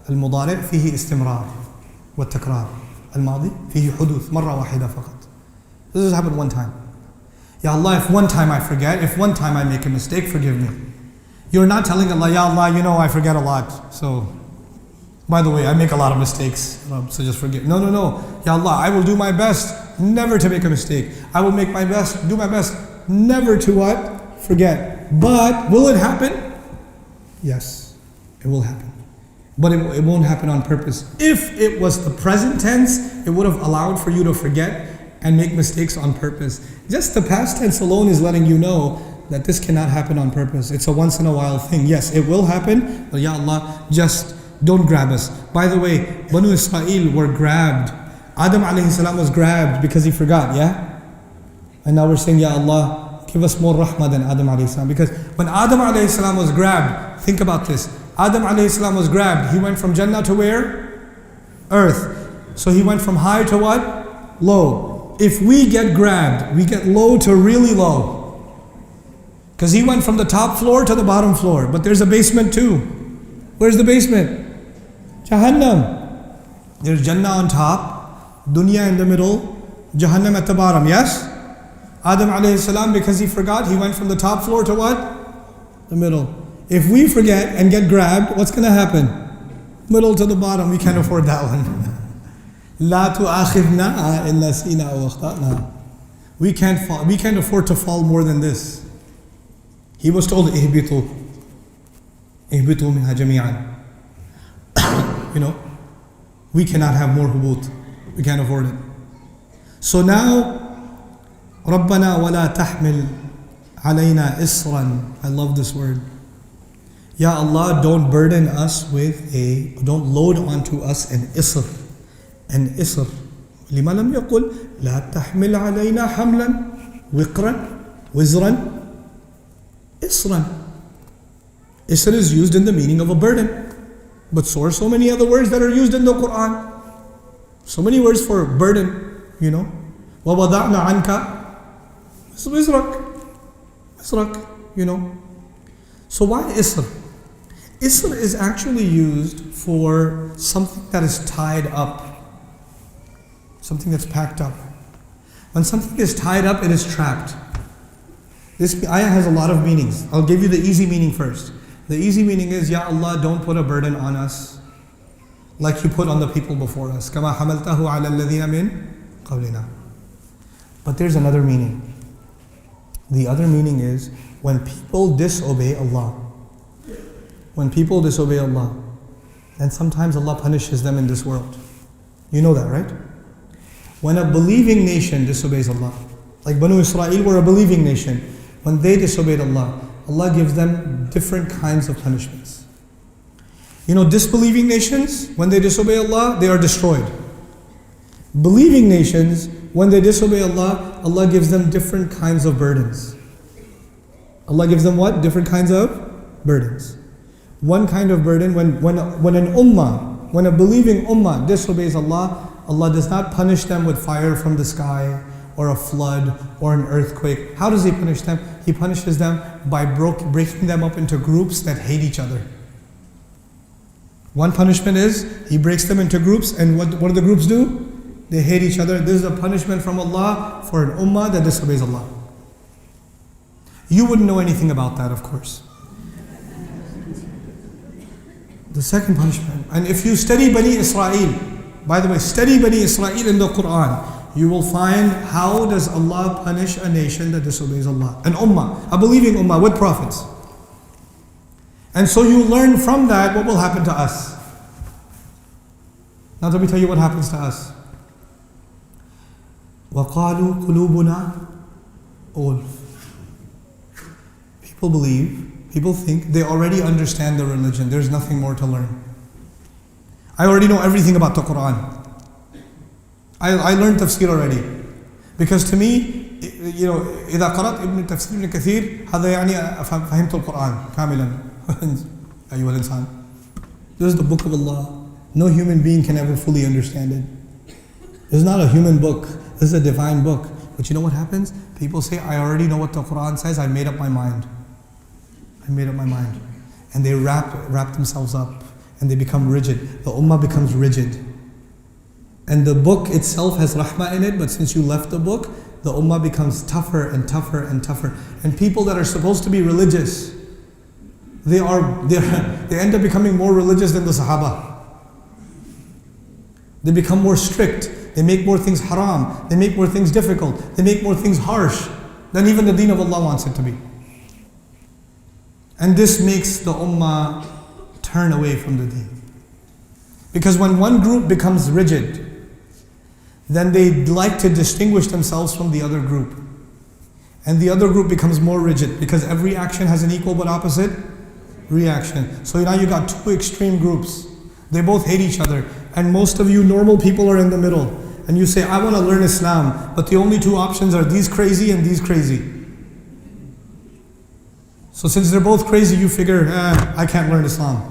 المضارع فيه استمرار والتكرار. الماضي فيه حدوث مرة واحدة فقط. This has happened one time. Ya Allah, if one time I forget, if one time I make a mistake, forgive me. You're not telling Allah, Ya Allah, you know I forget a lot, so By the way, I make a lot of mistakes, so just forgive. No. Ya Allah, I will do my best never to make a mistake. I will make my best, do my best never to what? Forget. But will it happen? Yes, it will happen. But it won't happen on purpose. If it was the present tense, it would have allowed for you to forget and make mistakes on purpose. Just the past tense alone is letting you know that this cannot happen on purpose. It's a once in a while thing. Yes, it will happen, but Ya Allah, just don't grab us. By the way, Banu Israel were grabbed. Adam alayhi salam was grabbed because he forgot, yeah? And now we're saying, Ya Allah, give us more rahmah than Adam alayhi salam. Because when Adam alayhi salam was grabbed, think about this. Adam alayhi salam was grabbed. He went from Jannah to where? Earth. So he went from high to what? Low. If we get grabbed, we get low to really low. Because he went from the top floor to the bottom floor. But there's a basement too. Where's the basement? Jahannam. There's Jannah on top, Dunya in the middle, Jahannam at the bottom, yes? Adam alayhi salam, because he forgot, he went from the top floor to what? The middle. If we forget and get grabbed, what's going to happen? Middle to the bottom. We can't afford that one. La tu'akhidna in nasina aw akhtana. We can't afford to fall more than this. He was told, ihbitu minha jami'an. We cannot have more hubut. We can't afford it. So now, رَبَّنَا وَلَا تَحْمِلْ عَلَيْنَا إِصْرًا. I love this word. Ya Allah, don't burden us don't load onto us an isr. An isr. لِمَا لَمْ يَقُلْ لَا تَحْمِلْ عَلَيْنَا حَمْلًا وِزْرًا إِصْرًا. Isr is used in the meaning of a burden. But so many other words that are used in the Quran. So many words for burden, وَوَضَعْنَا عَنْكَ وِزْرَكَ. So why isr? Isr is actually used for something that is tied up. Something that's packed up. When something is tied up, it is trapped. This ayah has a lot of meanings. I'll give you the easy meaning first. The easy meaning is, Ya Allah, don't put a burden on us like you put on the people before us. كَمَا حَمَلْتَهُ عَلَى الَّذِينَ مِنْ قَبْلِنَا. But there's another meaning. The other meaning is, when people disobey Allah. When people disobey Allah, then sometimes Allah punishes them in this world. You know that, right? When a believing nation disobeys Allah, like Banu Israel were a believing nation, when they disobeyed Allah, Allah gives them different kinds of punishments. Disbelieving nations, when they disobey Allah, they are destroyed. Believing nations, when they disobey Allah, Allah gives them different kinds of burdens. Allah gives them what? Different kinds of burdens. One kind of burden, when a believing ummah disobeys Allah, Allah does not punish them with fire from the sky, or a flood, or an earthquake. How does He punish them? He punishes them by breaking them up into groups that hate each other. One punishment is, He breaks them into groups, and what do the groups do? They hate each other. This is a punishment from Allah for an ummah that disobeys Allah. You wouldn't know anything about that, of course. The second punishment, and if you study Bani Israel, by the way, study Bani Israel in the Quran, you will find how does Allah punish a nation that disobeys Allah. An ummah, a believing ummah with prophets. And so you learn from that what will happen to us. Now let me tell you what happens to us. وَقَالُوا قُلُوبُنَا غُلْفٌ. People think they already understand the religion. There's nothing more to learn. I already know everything about the Quran. I learned tafsir already. Because to me, إذا قرأت ابن تفسير ابن كثير هذا يعني فهمت القرآن كاملا. أيها الإنسان. This is the book of Allah. No human being can ever fully understand it. This is not a human book. This is a divine book. But you know what happens? People say, I already know what the Quran says. I made up my mind. And they wrap themselves up. And they become rigid. The ummah becomes rigid. And the book itself has rahmah in it, but since you left the book, the ummah becomes tougher and tougher and tougher. And people that are supposed to be religious, they end up becoming more religious than the Sahaba. They become more strict. They make more things haram. They make more things difficult. They make more things harsh than even the deen of Allah wants it to be. And this makes the ummah turn away from the deen. Because when one group becomes rigid, then they like to distinguish themselves from the other group. And the other group becomes more rigid because every action has an equal but opposite reaction. So now you got two extreme groups. They both hate each other. And most of you normal people are in the middle. And you say, I want to learn Islam, but the only two options are these crazy and these crazy. So since they're both crazy, you figure, I can't learn Islam.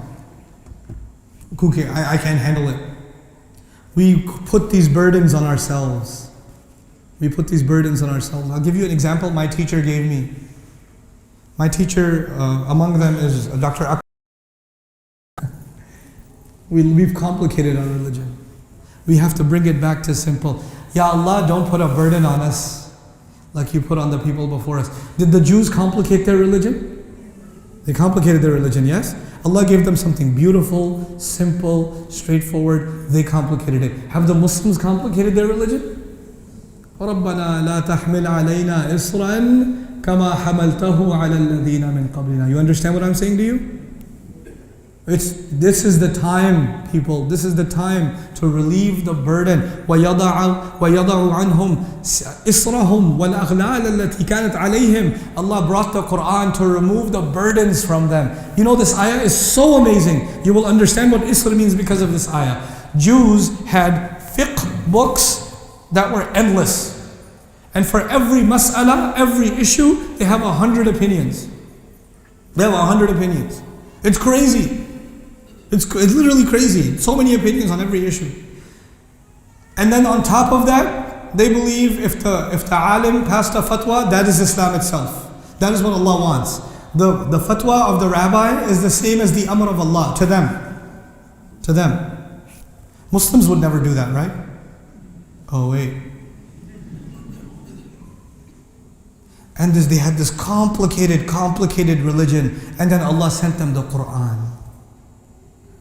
Okay, I can't handle it. We put these burdens on ourselves. I'll give you an example my teacher gave me. My teacher, among them is Dr. Ak. We've complicated our religion. We have to bring it back to simple. Ya Allah, don't put a burden on us like you put on the people before us. Did the Jews complicate their religion? They complicated their religion, yes? Allah gave them something beautiful, simple, straightforward. They complicated it. Have the Muslims complicated their religion? رَبَّنَا لَا تَحْمِلْ عَلَيْنَا إِصْرًا كَمَا حَمَلْتَهُ عَلَى الَّذِينَ مِنْ قَبْلِنَا. You understand what I'm saying to you? This is the time, people. This is the time to relieve the burden. وَيَضَعُ عَنْهُمْ إِصْرَهُمْ وَالْأَغْلَالَ الَّتِي كَانَتْ عَلَيْهِمْ. Allah brought the Quran to remove the burdens from them. You know, this ayah is so amazing. You will understand what Isra means because of this ayah. Jews had fiqh books that were endless. And for every mas'ala, every issue, they have 100 opinions. It's crazy. It's literally crazy. So many opinions on every issue. And then on top of that, they believe if the alim passed a fatwa, that is Islam itself. That is what Allah wants. The fatwa of the rabbi is the same as the amr of Allah to them. Muslims would never do that, right? Oh wait. And they had this complicated religion, and then Allah sent them the Quran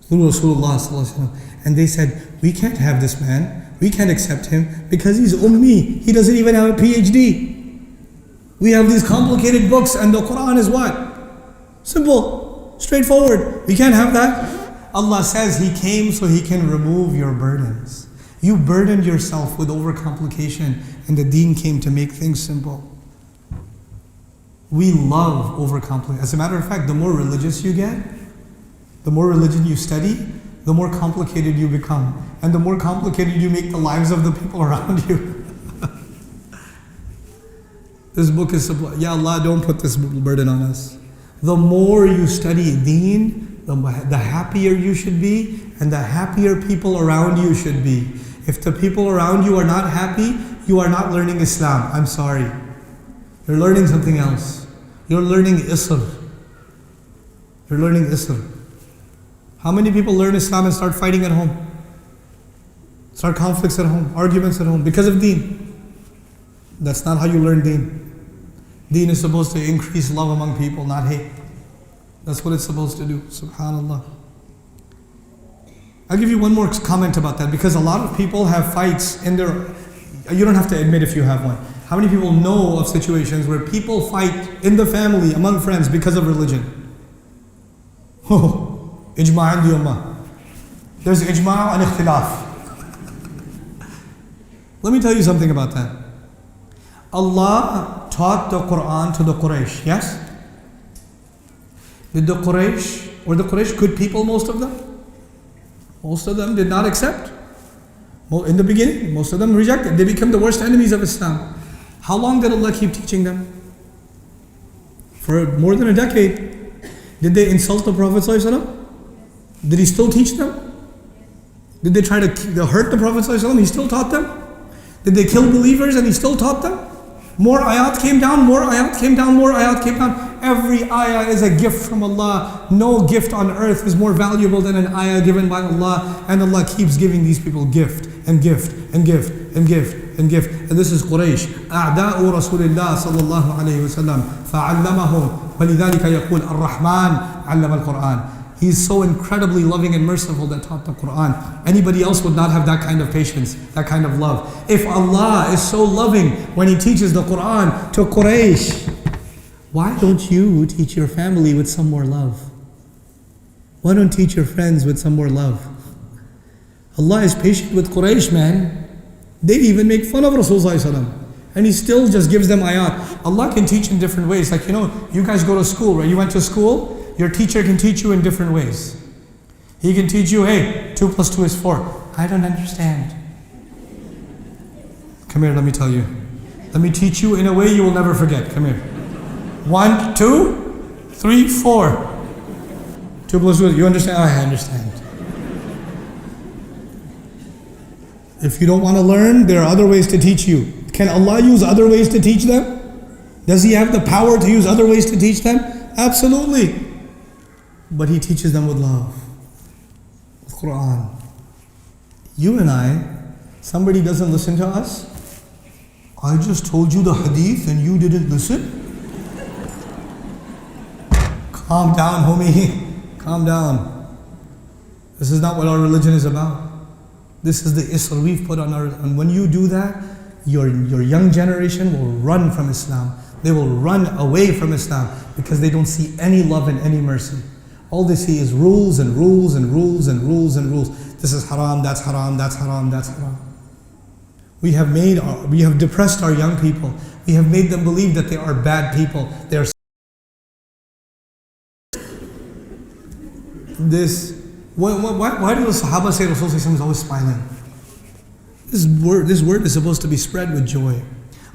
through Rasulullah, and they said, we can't have this man, we can't accept him because he's ummi, he doesn't even have a PhD. We have these complicated books, and the Quran is what? Simple, straightforward. We can't have that. Allah says He came so He can remove your burdens. You burdened yourself with overcomplication, and the deen came to make things simple. We love overcomplication. As a matter of fact, the more religious you get, the more religion you study, the more complicated you become. And the more complicated you make the lives of the people around you. This book is simple. Ya Allah, don't put this burden on us. The more you study deen, the happier you should be, and the happier people around you should be. If the people around you are not happy, you are not learning Islam. I'm sorry. You're learning something else. You're learning Isr. How many people learn Islam and start fighting at home? Start conflicts at home, arguments at home because of deen. That's not how you learn deen. Deen is supposed to increase love among people, not hate. That's what it's supposed to do. Subhanallah. I'll give you one more comment about that, because a lot of people have fights in their... You don't have to admit if you have one. How many people know of situations where people fight in the family, among friends, because of religion? Oh, ijma' indi ummah. There's ijma' and ikhtilaf. Let me tell you something about that. Allah taught the Quran to the Quraysh, yes? Were the Quraysh good people, most of them? Most of them did not accept. In the beginning, most of them rejected. They became the worst enemies of Islam. How long did Allah keep teaching them? For more than a decade. Did they insult the Prophet ﷺ? Did he still teach them? Did they try to hurt the Prophet ﷺ? He still taught them? Did they kill believers and he still taught them? More ayat came down, more ayat came down, more ayat came down. Every ayah is a gift from Allah. No gift on earth is more valuable than an ayah given by Allah. And Allah keeps giving these people gift and gift and gift and gift and gift. And this is Quraysh. أعداء رسول الله صلى الله عليه وسلم فعلمهم ولذلك يقول الرحمن علم القرآن. He is so incredibly loving and merciful that taught the Quran. Anybody else would not have that kind of patience, that kind of love. If Allah is so loving when He teaches the Quran to Quraysh, why don't you teach your family with some more love? Why don't you teach your friends with some more love? Allah is patient with Quraysh, man. They even make fun of Rasulullah, and He still just gives them ayat. Allah can teach in different ways. Like, you guys go to school, right? You went to school, your teacher can teach you in different ways. He can teach you, hey, 2 + 2 is 4. I don't understand. Come here, let me tell you. Let me teach you in a way you will never forget. Come here. 1, 2, 3, 4. 2 + 2, you understand? I understand. If you don't want to learn, there are other ways to teach you. Can Allah use other ways to teach them? Does He have the power to use other ways to teach them? Absolutely. But He teaches them with love, with Quran. You and I, somebody doesn't listen to us. I just told you the hadith and you didn't listen? Calm down, homie. Calm down. This is not what our religion is about. This is the isr we've put on our... And when you do that, your young generation will run from Islam. They will run away from Islam because they don't see any love and any mercy. All they see is rules and rules and rules and rules and rules. This is haram, that's haram, that's haram, that's haram. We have depressed our young people. We have made them believe that they are bad people. They are why do the Sahaba say Rasul is always smiling? This word is supposed to be spread with joy.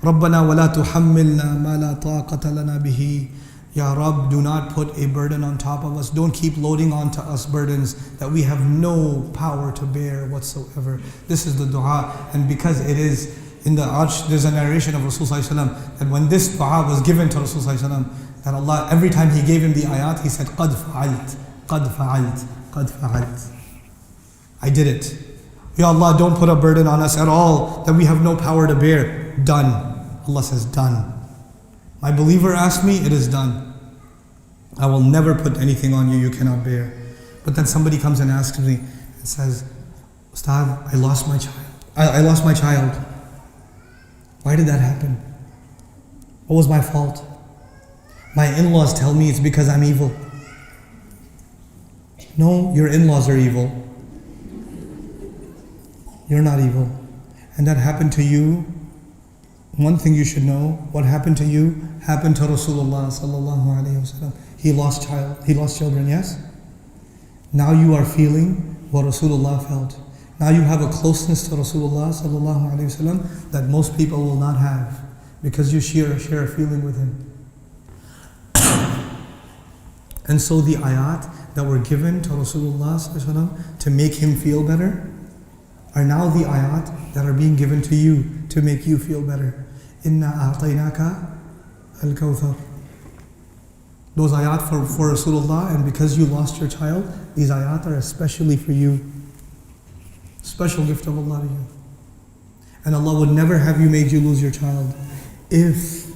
رَبَّنَا وَلَا تُحَمِّلْنَا مَا لَا طَاقَةَ لَنَا بِهِ. Ya Rabb, do not put a burden on top of us. Don't keep loading onto us burdens that we have no power to bear whatsoever. This is the dua. And because it is in the Arsh, there's a narration of Rasulullah that when this dua was given to Rasulullah, that Allah, every time He gave him the ayat, He said, قَدْ فَعَلْتْ قَدْ فَعَلْتْ قَدْ فَعَلْتْ. I did it. Ya Allah, don't put a burden on us at all that we have no power to bear. Done. Allah says, done. My believer asked me, it is done. I will never put anything on you you cannot bear. But then somebody comes and asks me and says, Ustad, I lost my child. I lost my child. Why did that happen? What was my fault? My in-laws tell me it's because I'm evil. No, your in-laws are evil. You're not evil. And that happened to you. One thing you should know, what happened to you happened to Rasulullah sallallahu alaihi wasallam. He lost children, yes? Now you are feeling what Rasulullah felt. Now you have a closeness to Rasulullah sallallahu alaihi wasallam that most people will not have because you share a feeling with him. And so the ayat that were given to Rasulullah sallallahu alaihi wasallam to make him feel better are now the ayat that are being given to you to make you feel better. Inna a'tainaka al-kawthar. Those ayat for Rasulullah, and because you lost your child, these ayat are especially for you. Special gift of Allah to you. And Allah would never have you made you lose your child if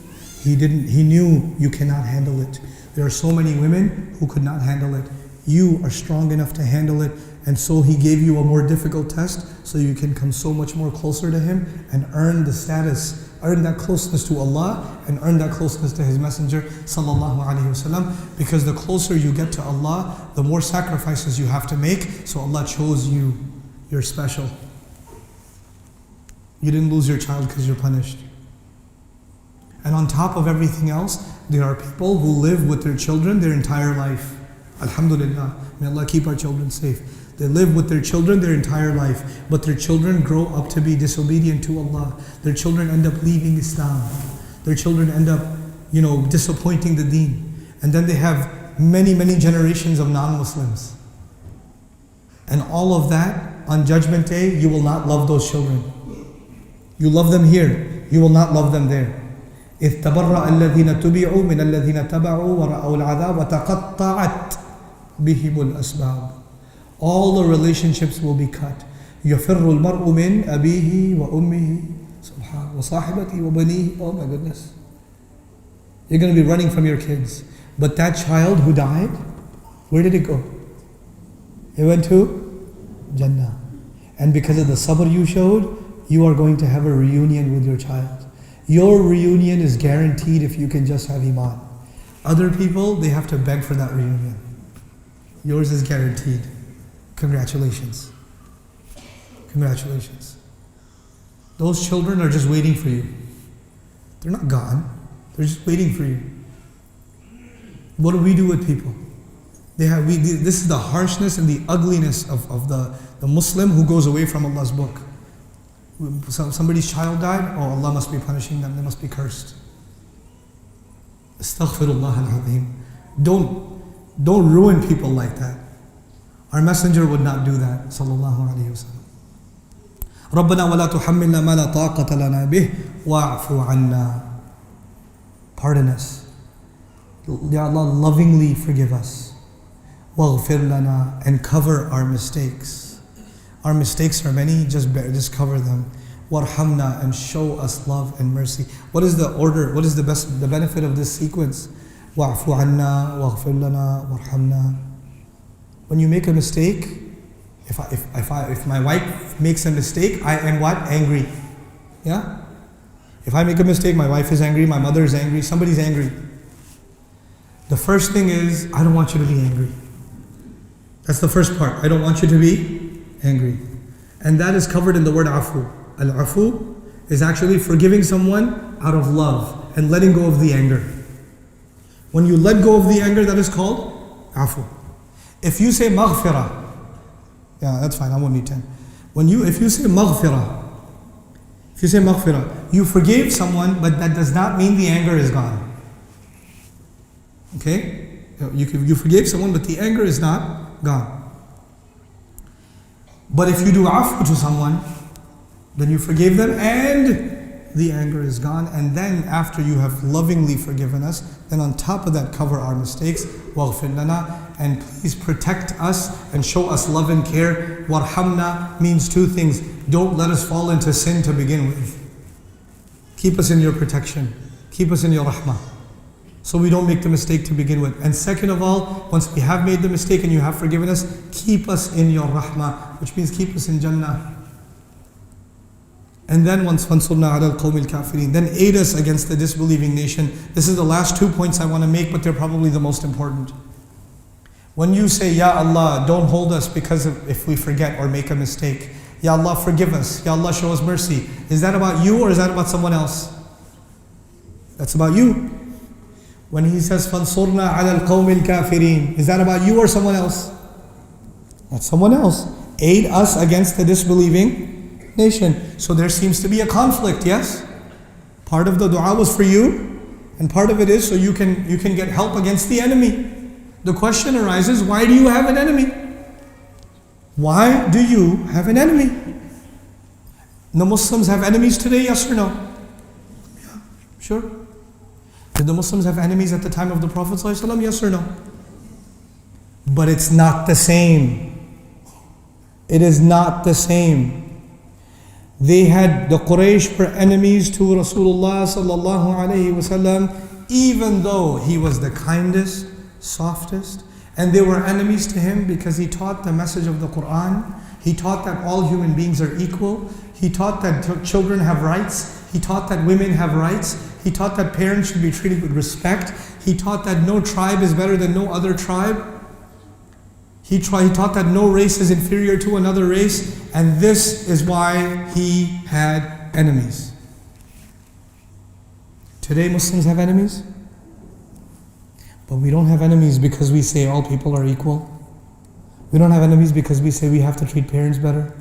He knew you cannot handle it. There are so many women who could not handle it. You are strong enough to handle it, and so He gave you a more difficult test so you can come so much more closer to Him and earn the status, earn that closeness to Allah and earn that closeness to His Messenger sallallahu alaihi wasallam. Because the closer you get to Allah, the more sacrifices you have to make. So Allah chose you. You're special. You didn't lose your child because you're punished. And on top of everything else, there are people who live with their children their entire life. Alhamdulillah. May Allah keep our children safe. They live with their children their entire life, but their children grow up to be disobedient to Allah. Their children end up leaving Islam. Their children end up, disappointing the deen. And then they have many, many generations of non-Muslims. And all of that, on Judgment Day, you will not love those children. You love them here, you will not love them there. إِذْ تَبَرَّأَ الَّذِينَ تُبِعُوا مِنَ الَّذِينَ تَبَعُوا وَرَأَوْا الْعَذَابَ وَتَقَطَّعَتْ بِهِمُ الْأَسْبَابُ. All the relationships will be cut. يَفِرُّ الْمَرْءُ مِنْ أَبِيهِ وَأُمِّهِ سُبْحَانَ وَصَاحِبَتِهِ وَبَنِيهِ. Oh my goodness. You're going to be running from your kids. But that child who died, where did it go? He went to Jannah. And because of the sabr you showed, you are going to have a reunion with your child. Your reunion is guaranteed if you can just have Iman. Other people, they have to beg for that reunion. Yours is guaranteed. Congratulations. Congratulations. Those children are just waiting for you. They're not gone. They're just waiting for you. What do we do with people? This is the harshness and the ugliness of the Muslim who goes away from Allah's book. Somebody's child died, oh, Allah must be punishing them, they must be cursed. Astaghfirullah al-Azim. Don't ruin people like that. Our messenger would not do that, sallallahu alayhi wa sallam. رَبَّنَا وَلَا تُحَمِّلْنَا مَا لَا طَاقَةَ لَنَا بِهِ وَاعْفُ عَنَّا. Pardon us. Ya Allah, lovingly forgive us. وَاغْفِرْ لَنَا, and cover our mistakes. Our mistakes are many, just cover them. وَارْحَمْنَا, and show us love and mercy. What is the order? What is the benefit of this sequence? وَاعْفُ عَنَّا وَاغْفِرْ لَنَا وَارْحَمْنَا. When you make a mistake, if my wife makes a mistake, I am what? Angry. Yeah? If I make a mistake, my wife is angry, my mother is angry, somebody's angry. The first thing is, I don't want you to be angry. That's the first part. I don't want you to be angry. And that is covered in the word afu. Al-afu is actually forgiving someone out of love and letting go of the anger. When you let go of the anger, that is called afu. If you say maghfirah, yeah, that's fine, I won't need 10. If you say maghfirah, you forgave someone, but that does not mean the anger is gone. Okay? You forgave someone, but the anger is not gone. But if you do afu to someone, then you forgave them and the anger is gone. And then after you have lovingly forgiven us, then on top of that, cover our mistakes. وَاغْفِرْ لَنَا, and please protect us and show us love and care. وَارْحَمْنَا means two things. Don't let us fall into sin to begin with. Keep us in your protection. Keep us in your rahmah, so we don't make the mistake to begin with. And second of all, once we have made the mistake and you have forgiven us, keep us in your rahmah, which means keep us in Jannah. And then once فَانْصُرْنَا عَلَى الْقَوْمِ الْكَافِرِينَ, then aid us against the disbelieving nation. This is the last 2 points I want to make, but they're probably the most important. When you say, Ya Allah, don't hold us because if we forget or make a mistake. Ya Allah, forgive us. Ya Allah, show us mercy. Is that about you or is that about someone else? That's about you. When he says, فَانْصُرْنَا عَلَى الْقَوْمِ الْكَافِرِينَ, is that about you or someone else? That's someone else. Aid us against the disbelieving nation. So there seems to be a conflict, yes? Part of the dua was for you, and part of it is so you can get help against the enemy. The question arises, why do you have an enemy? Why do you have an enemy? The Muslims have enemies today, yes or no? Yeah, sure. Did the Muslims have enemies at the time of the Prophet ﷺ? Yes or no? But it's not the same. It is not the same. The Quraysh were enemies to Rasulullah sallallahu alayhi wasallam, even though he was the kindest, softest, and they were enemies to him because he taught the message of the Quran. He taught that all human beings are equal. He taught that children have rights. He taught that women have rights. He taught that parents should be treated with respect. He taught that no tribe is better than no other tribe. He taught that no race is inferior to another race, and this is why he had enemies. Today Muslims have enemies, but we don't have enemies because we say all people are equal. We don't have enemies because we say we have to treat parents better.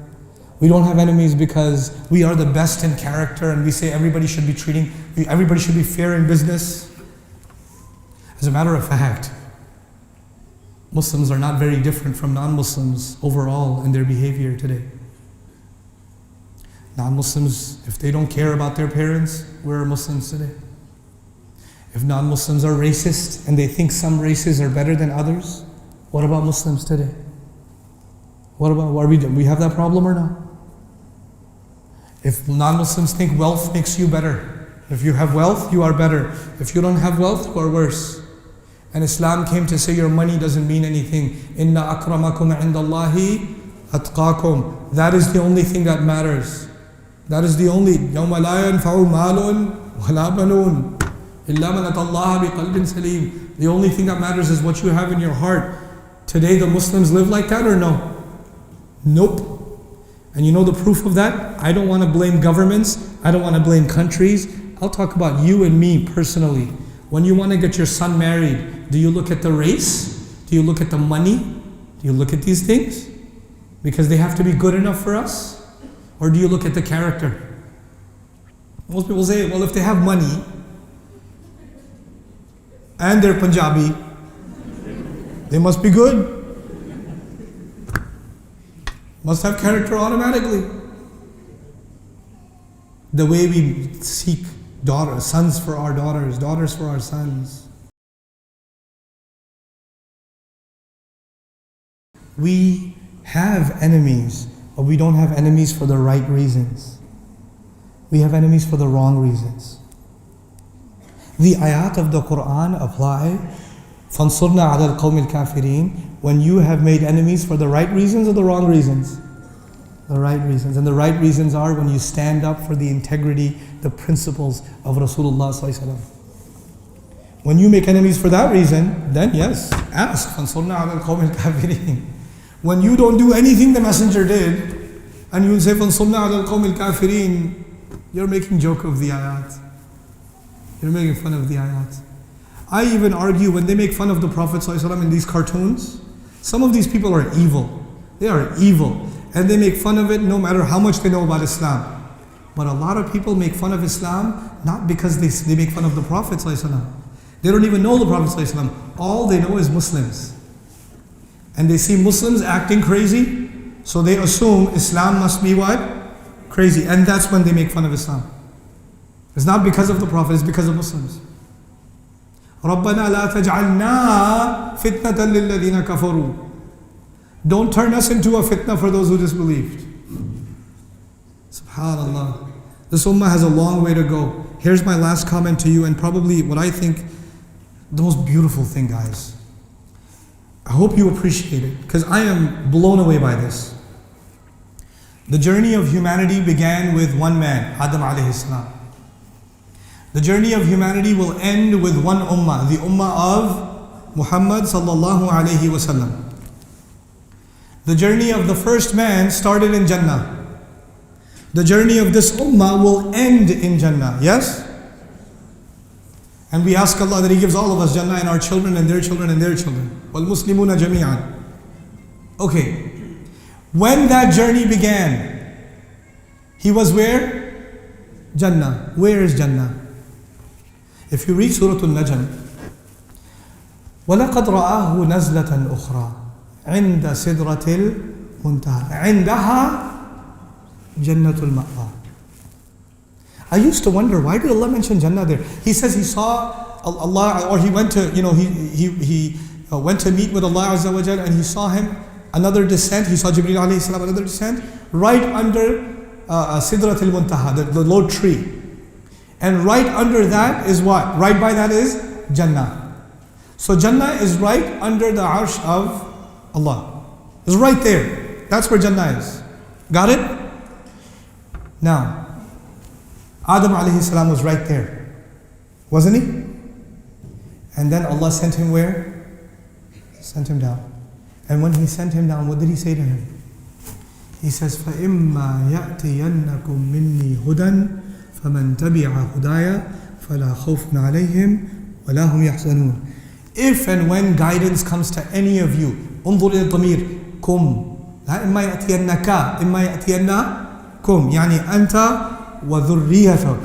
We don't have enemies because we are the best in character and we say everybody should be fair in business. As a matter of fact, Muslims are not very different from non-Muslims overall in their behavior today. Non-Muslims, if they don't care about their parents, where are Muslims today? If non-Muslims are racist and they think some races are better than others, what about Muslims today? We have that problem or not? If non-Muslims think wealth makes you better, if you have wealth, you are better. If you don't have wealth, you are worse. And Islam came to say your money doesn't mean anything. Inna akramakum indallahi atqakum. That is the only thing that matters. That is the only. يَوْمَ لَا يَنْفَعُ مَالٌ وَلَا بَنُونَ إِلَّا مَنْ أَتَى اللَّهَ بِقَلْبٍ سَلِيمٍ. The only thing that matters is what you have in your heart. Today the Muslims live like that or no? Nope. And you know the proof of that? I don't want to blame governments. I don't want to blame countries. I'll talk about you and me personally. When you want to get your son married, do you look at the race? Do you look at the money? Do you look at these things? Because they have to be good enough for us? Or do you look at the character? Most people say, well, if they have money and they're Punjabi, they must be good. Must have character automatically. The way we seek sons for our daughters, daughters for our sons. We have enemies, but we don't have enemies for the right reasons. We have enemies for the wrong reasons. The ayat of the Quran apply. فَانْصُرْنَا عَلَى الْقَوْمِ الْكَافِرِينَ. When you have made enemies for the right reasons or the wrong reasons? The right reasons. And the right reasons are when you stand up for the integrity, the principles of Rasulullah sallallahu alaihi wasallam. When you make enemies for that reason, then yes, ask. فَانْصُرْنَا عَلَى الْقَوْمِ الْكَافِرِينَ. When you don't do anything the messenger did, and you say فَانْصُرْنَا عَلَى الْقَوْمِ الْكَافِرِينَ, you're making joke of the ayat. You're making fun of the ayat. I even argue when they make fun of the Prophet ﷺ in these cartoons, some of these people are evil. They are evil. And they make fun of it no matter how much they know about Islam. But a lot of people make fun of Islam not because they make fun of the Prophet ﷺ. They don't even know the Prophet ﷺ. All they know is Muslims. And they see Muslims acting crazy, so they assume Islam must be what? Crazy. And that's when they make fun of Islam. It's not because of the Prophet, it's because of Muslims. رَبَّنَا لَا تَجْعَلْنَا فِتْنَةً لِلَّذِينَ كَفَرُوا. Don't turn us into a fitna for those who disbelieved. SubhanAllah. This ummah has a long way to go. Here's my last comment to you, and probably what I think the most beautiful thing, guys. I hope you appreciate it, because I am blown away by this. The journey of humanity began with one man, Adam alayhi salam. The journey of humanity will end with one ummah, the ummah of Muhammad sallallahu alayhi wasallam. The journey of the first man started in Jannah. The journey of this ummah will end in Jannah, yes? And we ask Allah that He gives all of us Jannah and our children and their children and their children. وَالْمُسْلِمُونَ جَمِيعًا. Okay. When that journey began, he was where? Jannah. Where is Jannah? If you read Surah Al-Najm, وَلَقَدْ رَآهُ نَزْلَةً أُخْرَى عِنْدَ سِدْرَةِ الْمُنْتَهَى عِنْدَهَا جَنَّةُ الْمَأْوَى. I used to wonder, why did Allah mention Jannah there? He says he saw Allah, or he went to, he went to meet with Allah Azza wa Jal, and he saw him, another descent, he saw Jibreel alayhi salam, another descent, right under Sidrat al-Muntaha, the low tree. And right under that is what? Right by that is Jannah. So Jannah is right under the arsh of Allah. It's right there. That's where Jannah is. Got it? Now, Adam alayhi salam was right there, wasn't he? And then Allah sent him where? Sent him down. And when He sent him down, what did He say to him? He says, فَإِمَّا يَأْتِيَنَّكُم مِّنِّي هُدًى فَمَن تَبِعَ هُدَايَ فَلَا خَوْفٌ عَلَيْهِمْ وَلَا هُمْ يَحْزَنُونَ. If and when guidance comes to any of you, انظر إلى الضمير كم لا إما يأتينك إما يأتينكم يعني أنت وذريتك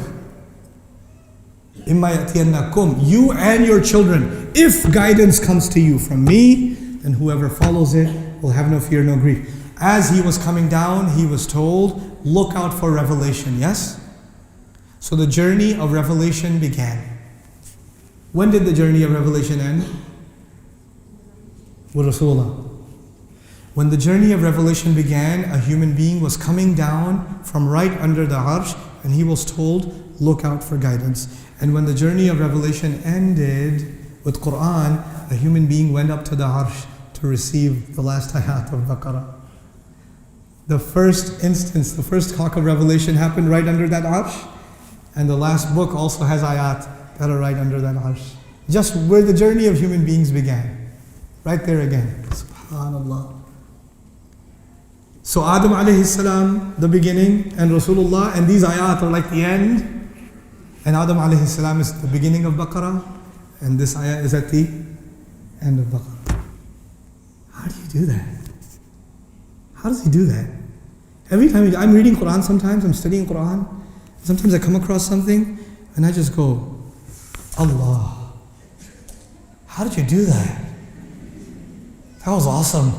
إما يأتينكم, you and your children. If guidance comes to you from me, then whoever follows it will have no fear, no grief. As he was coming down, he was told, look out for revelation, yes? So the journey of revelation began. When did the journey of revelation end? With Rasulullah. When the journey of revelation began, a human being was coming down from right under the arsh, and he was told, look out for guidance. And when the journey of revelation ended, With Quran, a human being went up to the arsh to receive the last ayat of Baqarah. The first instance, the first talk of revelation happened right under that arsh, and the last book also has ayat that are right under that arsh. Just where the journey of human beings began. Right there again. SubhanAllah. So Adam alayhi salam, the beginning, and Rasulullah, and these ayat are like the end. And Adam alayhi salam is the beginning of Baqarah, and this ayat is at the end of Baqarah. How do you do that? How does he do that? Every time I'm reading Quran sometimes, I'm studying Quran, sometimes I come across something, and I just go, Allah, how did you do that? That was awesome.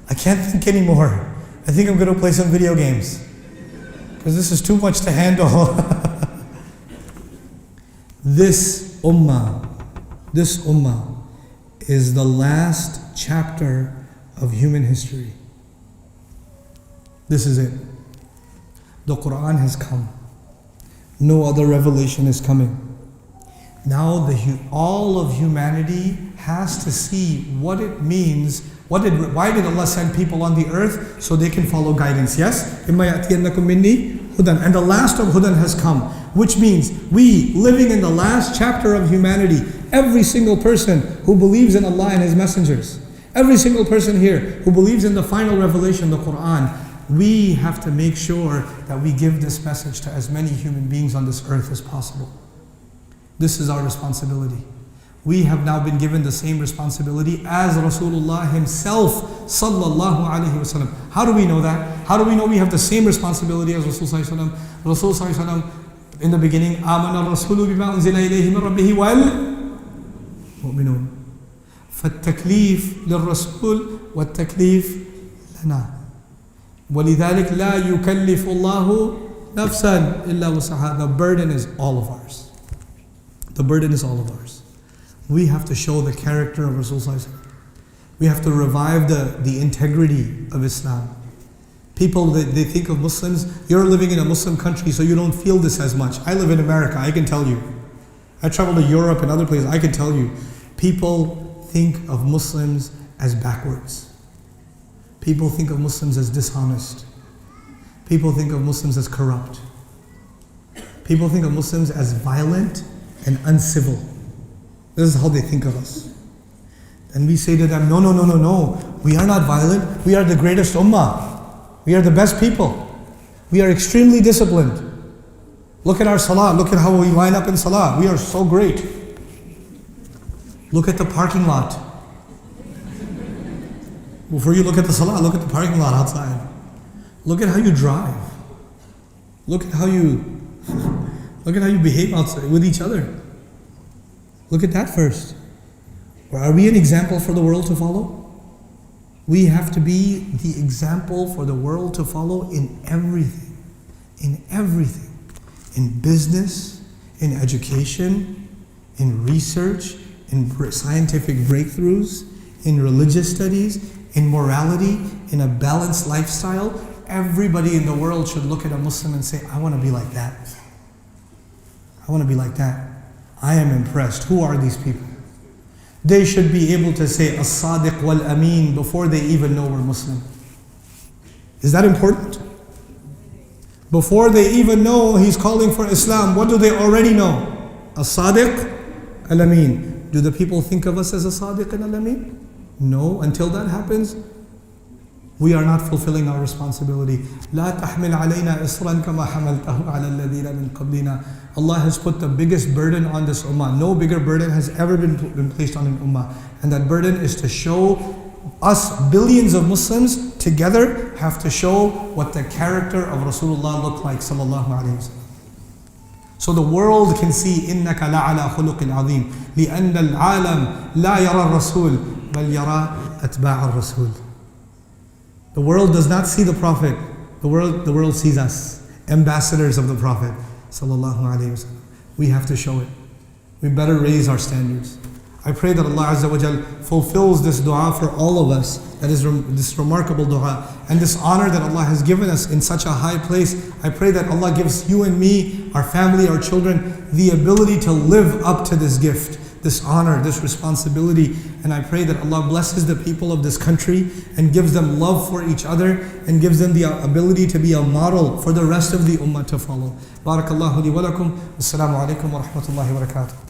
I can't think anymore. I think I'm going to play some video games, because this is too much to handle. This ummah is the last chapter of human history. This is it. The Quran has come. No other revelation is coming. Now all of humanity has to see what it means. Why did Allah send people on the earth? So they can follow guidance, yes? إِمَّا يَأْتِيَنَّكُم مِّنِّي هُدًى. And the last of Hudan has come, which means we, living in the last chapter of humanity, every single person who believes in Allah and His messengers, every single person here who believes in the final revelation, the Quran, we have to make sure that we give this message to as many human beings on this earth as possible. This is our responsibility. We have now been given the same responsibility as Rasulullah himself, sallallahu alaihi wasallam. How do we know that? How do we know we have the same responsibility as Rasul sallallahu alaihi wasallam? Rasul sallallahu alaihi wasallam, in the beginning, آمَنَ الرَّسُولُ بِمَا أُنزِلَ إِلَيْهِ مِنْ رَبِّهِ وَالْمُؤْمِنُونَ فالتكليف للرسول والتكليف لنا. وَلِذَلِكَ لَا يُكَلِّفُ اللَّهُ نَفْسًا إِلَّا وُسْعَهَا. The burden is all of ours. The burden is all of ours. We have to show the character of Rasul sallallahu alaihi wasallam. We have to revive the integrity of Islam. People, they think of Muslims, you're living in a Muslim country, so you don't feel this as much. I live in America, I can tell you. I travel to Europe and other places, I can tell you. People think of Muslims as backwards. People think of Muslims as dishonest. People think of Muslims as corrupt. People think of Muslims as violent and uncivil. This is how they think of us. And we say to them, no. We are not violent. We are the greatest ummah. We are the best people. We are extremely disciplined. Look at our salah. Look at how we line up in salah. We are so great. Look at the parking lot. Before you look at the salah, look at the parking lot outside. Look at how you drive. Look at how you behave outside with each other. Look at that first. Are we an example for the world to follow? We have to be the example for the world to follow in everything. In everything. In business, in education, in research, in scientific breakthroughs, in religious studies, in morality, in a balanced lifestyle. Everybody in the world should look at a Muslim and say, I want to be like that. I want to be like that. I am impressed. Who are these people? They should be able to say as-sadiq wal-ameen before they even know we're Muslim. Is that important? Before they even know he's calling for Islam, what do they already know? As-sadiq al-ameen. Do the people think of us as as-sadiq and al-ameen? No. Until that happens, we are not fulfilling our responsibility. لا تحمل علينا إصرا كما حملته على الذين من قبلنا. Allah has put the biggest burden on this ummah. No bigger burden has ever been placed on an ummah. And that burden is to show us, billions of Muslims together, have to show what the character of Rasulullah looked like, sallallahu alayhi wa sallam. So the world can see إِنَّكَ لَعَلَى خُلُقٍ عَظِيمٍ لِأَنَّ الْعَالَمِ لَا يَرَى الرَّسُولِ بَلْ يَرَى أَتْبَاعَ الرَّسُولِ. The world does not see the Prophet. The world sees us, ambassadors of the Prophet, sallallahu alaihi wasallam. We have to show it. We better raise our standards. I pray that Allah Azza wa Jal fulfills this dua for all of us. That is this remarkable dua and this honor that Allah has given us in such a high place. I pray that Allah gives you and me, our family, our children, the ability to live up to this gift, this honor, this responsibility. And I pray that Allah blesses the people of this country and gives them love for each other and gives them the ability to be a model for the rest of the ummah to follow. Barakallahu li wa lakum. Assalamu alaikum wa rahmatullahi wa barakatuh.